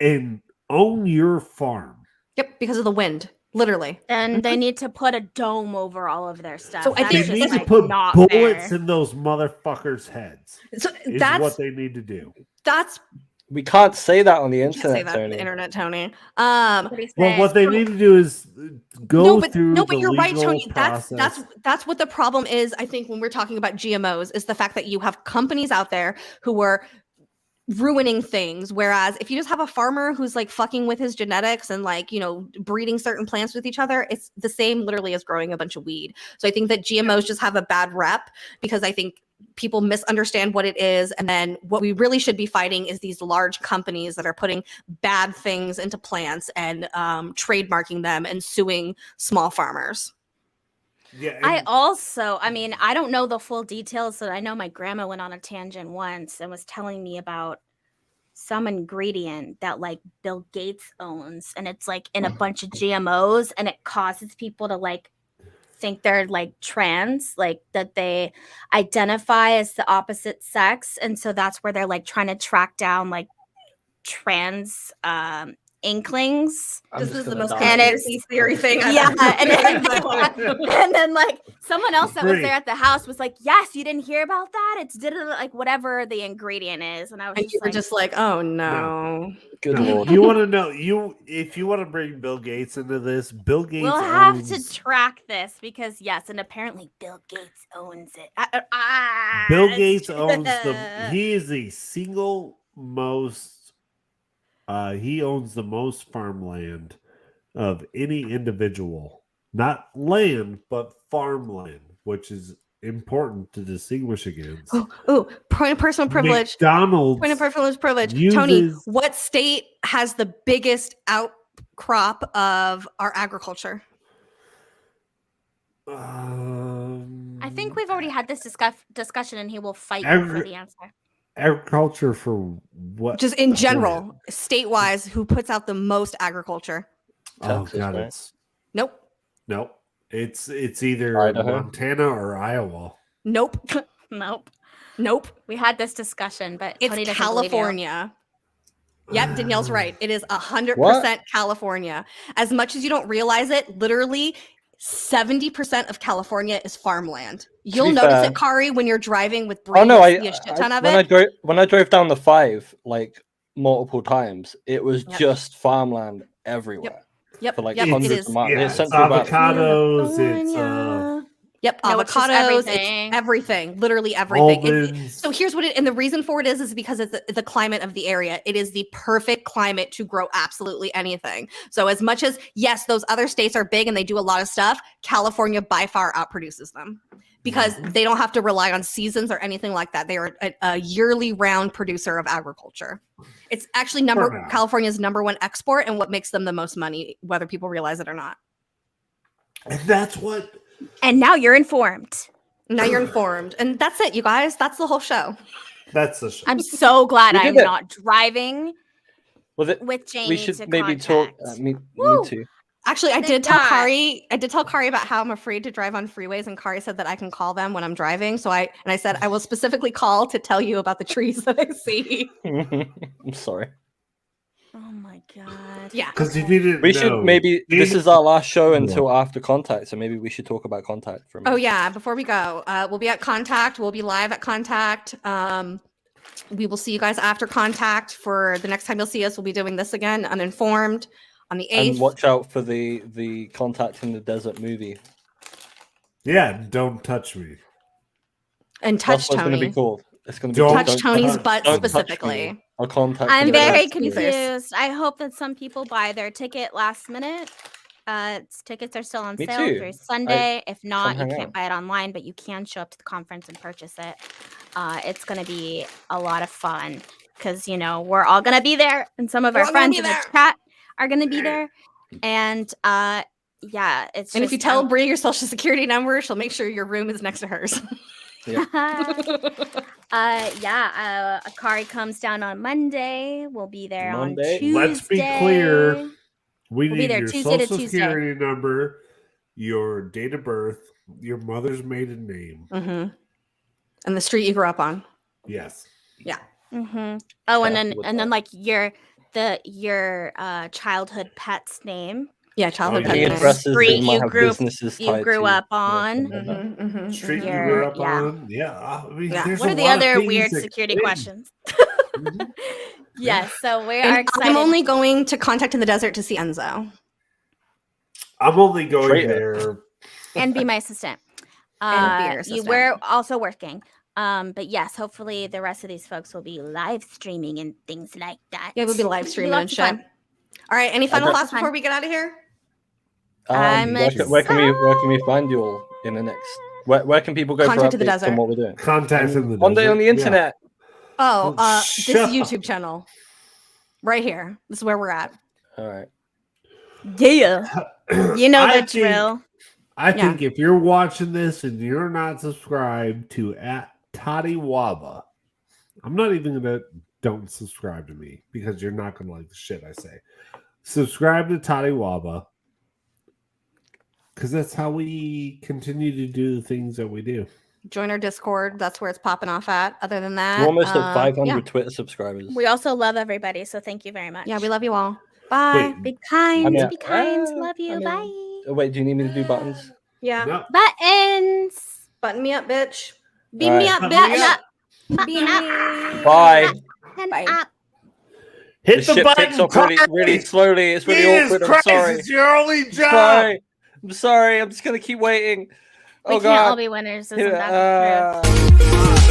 Speaker 3: and own your farm.
Speaker 2: yep, because of the wind, literally.
Speaker 4: And they need to put a dome over all of their stuff.
Speaker 2: So I
Speaker 3: They
Speaker 2: think
Speaker 3: need to
Speaker 2: like,
Speaker 3: put
Speaker 4: not
Speaker 3: bullets
Speaker 4: fair.
Speaker 3: in those motherfuckers' heads.
Speaker 2: So
Speaker 3: Is
Speaker 2: that's
Speaker 3: what they need to do.
Speaker 2: that's
Speaker 1: We can't say that on the
Speaker 2: you can't say
Speaker 1: internet,
Speaker 2: that on
Speaker 1: Tony.
Speaker 2: the internet, Tony.
Speaker 4: What do you
Speaker 3: Well,
Speaker 4: say?
Speaker 3: what they need to do is go through
Speaker 2: no, but
Speaker 3: the
Speaker 2: you're right,
Speaker 3: legal
Speaker 2: Tony.
Speaker 3: process.
Speaker 2: That's what the problem is. I think when we're talking about GMOs, is the fact that you have companies out there who are ruining things, whereas if you just have a farmer who's like fucking with his genetics and like, you know, breeding certain plants with each other, it's the same literally as growing a bunch of weed. So I think that GMOs just have a bad rep because I think people misunderstand what it is, and then what we really should be fighting is these large companies that are putting bad things into plants and trademarking them and suing small farmers.
Speaker 3: Yeah,
Speaker 4: I mean, I don't know the full details, so I know my grandma went on a tangent once and was telling me about some ingredient that like Bill Gates owns, and it's like in a bunch of GMOs, and it causes people to like think they're like trans, like that they identify as the opposite sex, and so that's where they're like trying to track down like trans inklings.
Speaker 1: I'm
Speaker 2: This
Speaker 1: just
Speaker 2: is the
Speaker 1: gonna
Speaker 2: most
Speaker 1: die.
Speaker 2: conspiracy theory thing I've
Speaker 4: Yeah,
Speaker 2: ever
Speaker 4: and then like someone else that was
Speaker 3: Free.
Speaker 4: there at the house was like, "Yes, you didn't hear about that? It's like whatever the ingredient is." And I was
Speaker 2: and you were just like, oh no.
Speaker 1: Good
Speaker 3: No,
Speaker 1: lord.
Speaker 3: you want to know if you want to bring Bill Gates into this, Bill Gates
Speaker 4: we'll have to
Speaker 3: owns
Speaker 4: track this because yes, and apparently Bill Gates owns it.
Speaker 3: Bill
Speaker 4: It's
Speaker 3: Gates
Speaker 4: true.
Speaker 3: owns he is the single most he owns the most farmland of any individual. Not land, but farmland, which is important to distinguish against.
Speaker 2: Oh, point of personal privilege.
Speaker 3: McDonald's
Speaker 2: Point of personal privilege.
Speaker 3: uses-
Speaker 2: Tony, what state has the biggest outcrop of our agriculture?
Speaker 4: I think we've already had this discussion, and he will fight you for the answer.
Speaker 3: agriculture for what?
Speaker 2: Just in general, state-wise, who puts out the most agriculture?
Speaker 3: Oh
Speaker 1: Texas,
Speaker 3: god,
Speaker 1: right?
Speaker 3: it's
Speaker 2: Nope.
Speaker 3: nope. It's either
Speaker 1: Idaho?
Speaker 3: Montana or Iowa.
Speaker 2: Nope.
Speaker 4: Nope.
Speaker 2: Nope.
Speaker 4: We had this discussion, but
Speaker 2: It's
Speaker 4: Tony doesn't believe you.
Speaker 2: California. Yep, Danielle's right. It is 100%
Speaker 1: What?
Speaker 2: California. As much as you don't realize it, literally 70% of California is farmland. You'll
Speaker 1: be
Speaker 2: notice
Speaker 1: fair-
Speaker 2: it, Kari, when you're driving with Bree.
Speaker 1: Oh no,
Speaker 2: you'll see a shit ton of
Speaker 1: when
Speaker 2: it.
Speaker 1: I drove down the 5 like multiple times, it was
Speaker 2: Yep.
Speaker 1: just farmland everywhere.
Speaker 2: Yep,
Speaker 1: For like
Speaker 2: yep, it
Speaker 1: hundreds
Speaker 2: is.
Speaker 1: of miles.
Speaker 3: Yeah,
Speaker 1: It's
Speaker 3: it's
Speaker 1: Central Valley.
Speaker 3: avocados. It's
Speaker 4: California.
Speaker 2: Yep,
Speaker 4: No, it's just
Speaker 2: avocados,
Speaker 4: everything.
Speaker 2: it's everything, literally everything.
Speaker 3: almonds.
Speaker 2: So here's what and the reason for it is because it's the climate of the area. It is the perfect climate to grow absolutely anything. So as much as, yes, those other states are big and they do a lot of stuff, California by far outproduces them because they don't have to rely on seasons or anything like that. They are a yearly round producer of agriculture. It's actually
Speaker 3: now.
Speaker 2: California's #1 export and what makes them the most money, whether people realize it or not.
Speaker 3: And that's what.
Speaker 4: And now you're informed.
Speaker 2: Now you're informed. And that's it, you guys. That's the whole show.
Speaker 3: That's the show.
Speaker 4: I'm so glad
Speaker 1: We
Speaker 4: I'm
Speaker 1: did it.
Speaker 4: not driving
Speaker 1: Well,
Speaker 4: with Jaimie
Speaker 1: we should
Speaker 4: to
Speaker 1: maybe
Speaker 4: contact.
Speaker 1: talk. Me
Speaker 4: Woo!
Speaker 1: too.
Speaker 2: Actually, I
Speaker 4: Thank
Speaker 2: did tell
Speaker 4: God.
Speaker 2: Kari. I did tell Kari about how I'm afraid to drive on freeways, and Kari said that I can call them when I'm driving. So I said I will specifically call to tell you about the trees that I see.
Speaker 1: I'm sorry.
Speaker 4: Oh my god.
Speaker 2: Yeah.
Speaker 3: Because if you didn't
Speaker 1: We
Speaker 3: know,
Speaker 1: should maybe. This
Speaker 3: Jamie-
Speaker 1: is our last show until after Contact, so maybe we should talk about Contact for a
Speaker 2: Oh
Speaker 1: minute.
Speaker 2: yeah. Before we go, we'll be at Contact. We'll be live at Contact. We will see you guys after Contact. For the next time you'll see us, we'll be doing this again, Uninformed, on the 8th.
Speaker 1: And watch out for the Contact in the Desert movie.
Speaker 3: Yeah, don't touch me.
Speaker 2: And
Speaker 1: That's
Speaker 2: touch
Speaker 1: what it's going to
Speaker 2: Tony.
Speaker 1: be called. It's going to be
Speaker 3: Don't
Speaker 2: Touch Tony's butt
Speaker 1: don't touch
Speaker 2: specifically.
Speaker 1: me. I'll contact.
Speaker 4: I'm
Speaker 1: you.
Speaker 4: very
Speaker 2: That's confused.
Speaker 4: confused. I hope that some people buy their ticket last minute. Tickets are still on
Speaker 1: Me
Speaker 4: sale
Speaker 1: too.
Speaker 4: through Sunday. If not, you
Speaker 1: hang
Speaker 4: can't
Speaker 1: out.
Speaker 4: buy it online, but you can show up to the conference and purchase it. It's going to be a lot of fun because, you know, we're all going to be there and some of
Speaker 2: We're
Speaker 4: our
Speaker 2: all gonna
Speaker 4: friends
Speaker 2: be
Speaker 4: in the
Speaker 2: there.
Speaker 4: chat are going to be there. And yeah, it's
Speaker 2: And if
Speaker 4: just,
Speaker 2: you tell Brie your social security number, she'll make sure your room is next to hers.
Speaker 4: Kari comes down on Monday. We'll be there
Speaker 1: Monday?
Speaker 4: on Tuesday.
Speaker 3: Let's be clear. We
Speaker 4: We'll be
Speaker 3: need
Speaker 4: there
Speaker 3: your
Speaker 4: Tuesday to
Speaker 3: social
Speaker 4: Tuesday.
Speaker 3: security number, your date of birth, your mother's maiden name.
Speaker 2: Mm-hmm. And the street you grew up on.
Speaker 3: Yes.
Speaker 2: Yeah.
Speaker 4: Mm-hmm. Oh, and
Speaker 1: Careful with
Speaker 4: then
Speaker 1: that.
Speaker 4: like your childhood pet's name,
Speaker 2: Yeah, childhood
Speaker 3: Oh,
Speaker 2: pet
Speaker 3: yeah.
Speaker 1: Any
Speaker 2: name.
Speaker 1: addresses
Speaker 4: Street
Speaker 1: that might
Speaker 4: you
Speaker 1: have
Speaker 4: grew-
Speaker 1: businesses
Speaker 4: you
Speaker 1: tied
Speaker 4: grew
Speaker 1: to.
Speaker 4: up
Speaker 1: Yeah,
Speaker 4: on.
Speaker 1: something like that.
Speaker 2: Mhm, mhm,
Speaker 3: Street
Speaker 2: mhm.
Speaker 3: you
Speaker 4: Your-
Speaker 3: grew up
Speaker 4: yeah.
Speaker 3: on. Yeah. I mean,
Speaker 2: Yeah.
Speaker 3: there's
Speaker 4: What
Speaker 3: a
Speaker 4: are the
Speaker 3: lot of
Speaker 4: other
Speaker 3: things
Speaker 4: weird
Speaker 3: that
Speaker 4: security
Speaker 3: could-
Speaker 4: questions?
Speaker 3: Mhm.
Speaker 4: Yes, so we are
Speaker 2: And
Speaker 4: excited.
Speaker 2: I'm only going to Contact in the Desert to see Enzo.
Speaker 3: I'm only going
Speaker 1: Traitor.
Speaker 3: there.
Speaker 4: and be my assistant.
Speaker 2: And be your assistant.
Speaker 4: We're also working. But yes, hopefully the rest of these folks will be live streaming and things like that.
Speaker 2: Yeah, we'll be live
Speaker 4: It'll
Speaker 2: streaming
Speaker 4: lots
Speaker 2: and
Speaker 4: of
Speaker 2: shit.
Speaker 4: fun.
Speaker 2: All right. Any final
Speaker 1: got-
Speaker 2: thoughts before we get out of here?
Speaker 4: I'm
Speaker 1: where can we find you all in the next? Where can people go
Speaker 2: Contact
Speaker 1: for
Speaker 2: in the
Speaker 1: updates
Speaker 2: Desert.
Speaker 1: on what we're doing?
Speaker 3: Contacts in the
Speaker 1: One day
Speaker 3: desert.
Speaker 1: on the
Speaker 3: Yeah.
Speaker 1: internet.
Speaker 2: Oh, this
Speaker 3: Shut up.
Speaker 2: YouTube channel. Right here. This is where we're at.
Speaker 1: All right.
Speaker 4: Yeah. You know
Speaker 3: I
Speaker 4: the
Speaker 3: think-
Speaker 4: drill.
Speaker 3: I
Speaker 2: Yeah.
Speaker 3: think if you're watching this and you're not subscribed to @TOTIWABA, I'm not even gonna don't subscribe to me because you're not gonna like the shit I say. Subscribe to TOTIWABA because that's how we continue to do the things that we do.
Speaker 2: Join our Discord. That's where it's popping off at. Other than that,
Speaker 1: We're almost at 500
Speaker 2: yeah.
Speaker 1: Twitter subscribers.
Speaker 4: We also love everybody, so thank you very much.
Speaker 2: Yeah, we love you all. Bye.
Speaker 3: Wait,
Speaker 4: Be kind.
Speaker 1: I mean,
Speaker 4: be kind.
Speaker 1: I
Speaker 4: Love you.
Speaker 1: mean-
Speaker 4: Bye.
Speaker 1: Wait, do you need me to do buttons?
Speaker 2: Yeah.
Speaker 3: no,
Speaker 4: Buttons.
Speaker 2: Button me up, bitch. Beam
Speaker 1: All
Speaker 2: me
Speaker 1: right.
Speaker 2: up,
Speaker 3: Button
Speaker 2: bitch.
Speaker 3: me up.
Speaker 2: Beam me.
Speaker 1: Bye.
Speaker 4: And
Speaker 2: Bye.
Speaker 4: up.
Speaker 3: hit
Speaker 1: The
Speaker 3: the
Speaker 1: ship
Speaker 3: button.
Speaker 1: takes off really slowly. It's really
Speaker 3: Jesus
Speaker 1: awkward.
Speaker 3: Christ,
Speaker 1: I'm sorry.
Speaker 3: it's your only job.
Speaker 1: Sorry. I'm sorry. I'm just gonna keep waiting.
Speaker 4: We
Speaker 1: Oh
Speaker 4: can't all
Speaker 1: God.
Speaker 4: be winners. Isn't
Speaker 1: Here,
Speaker 4: that the truth?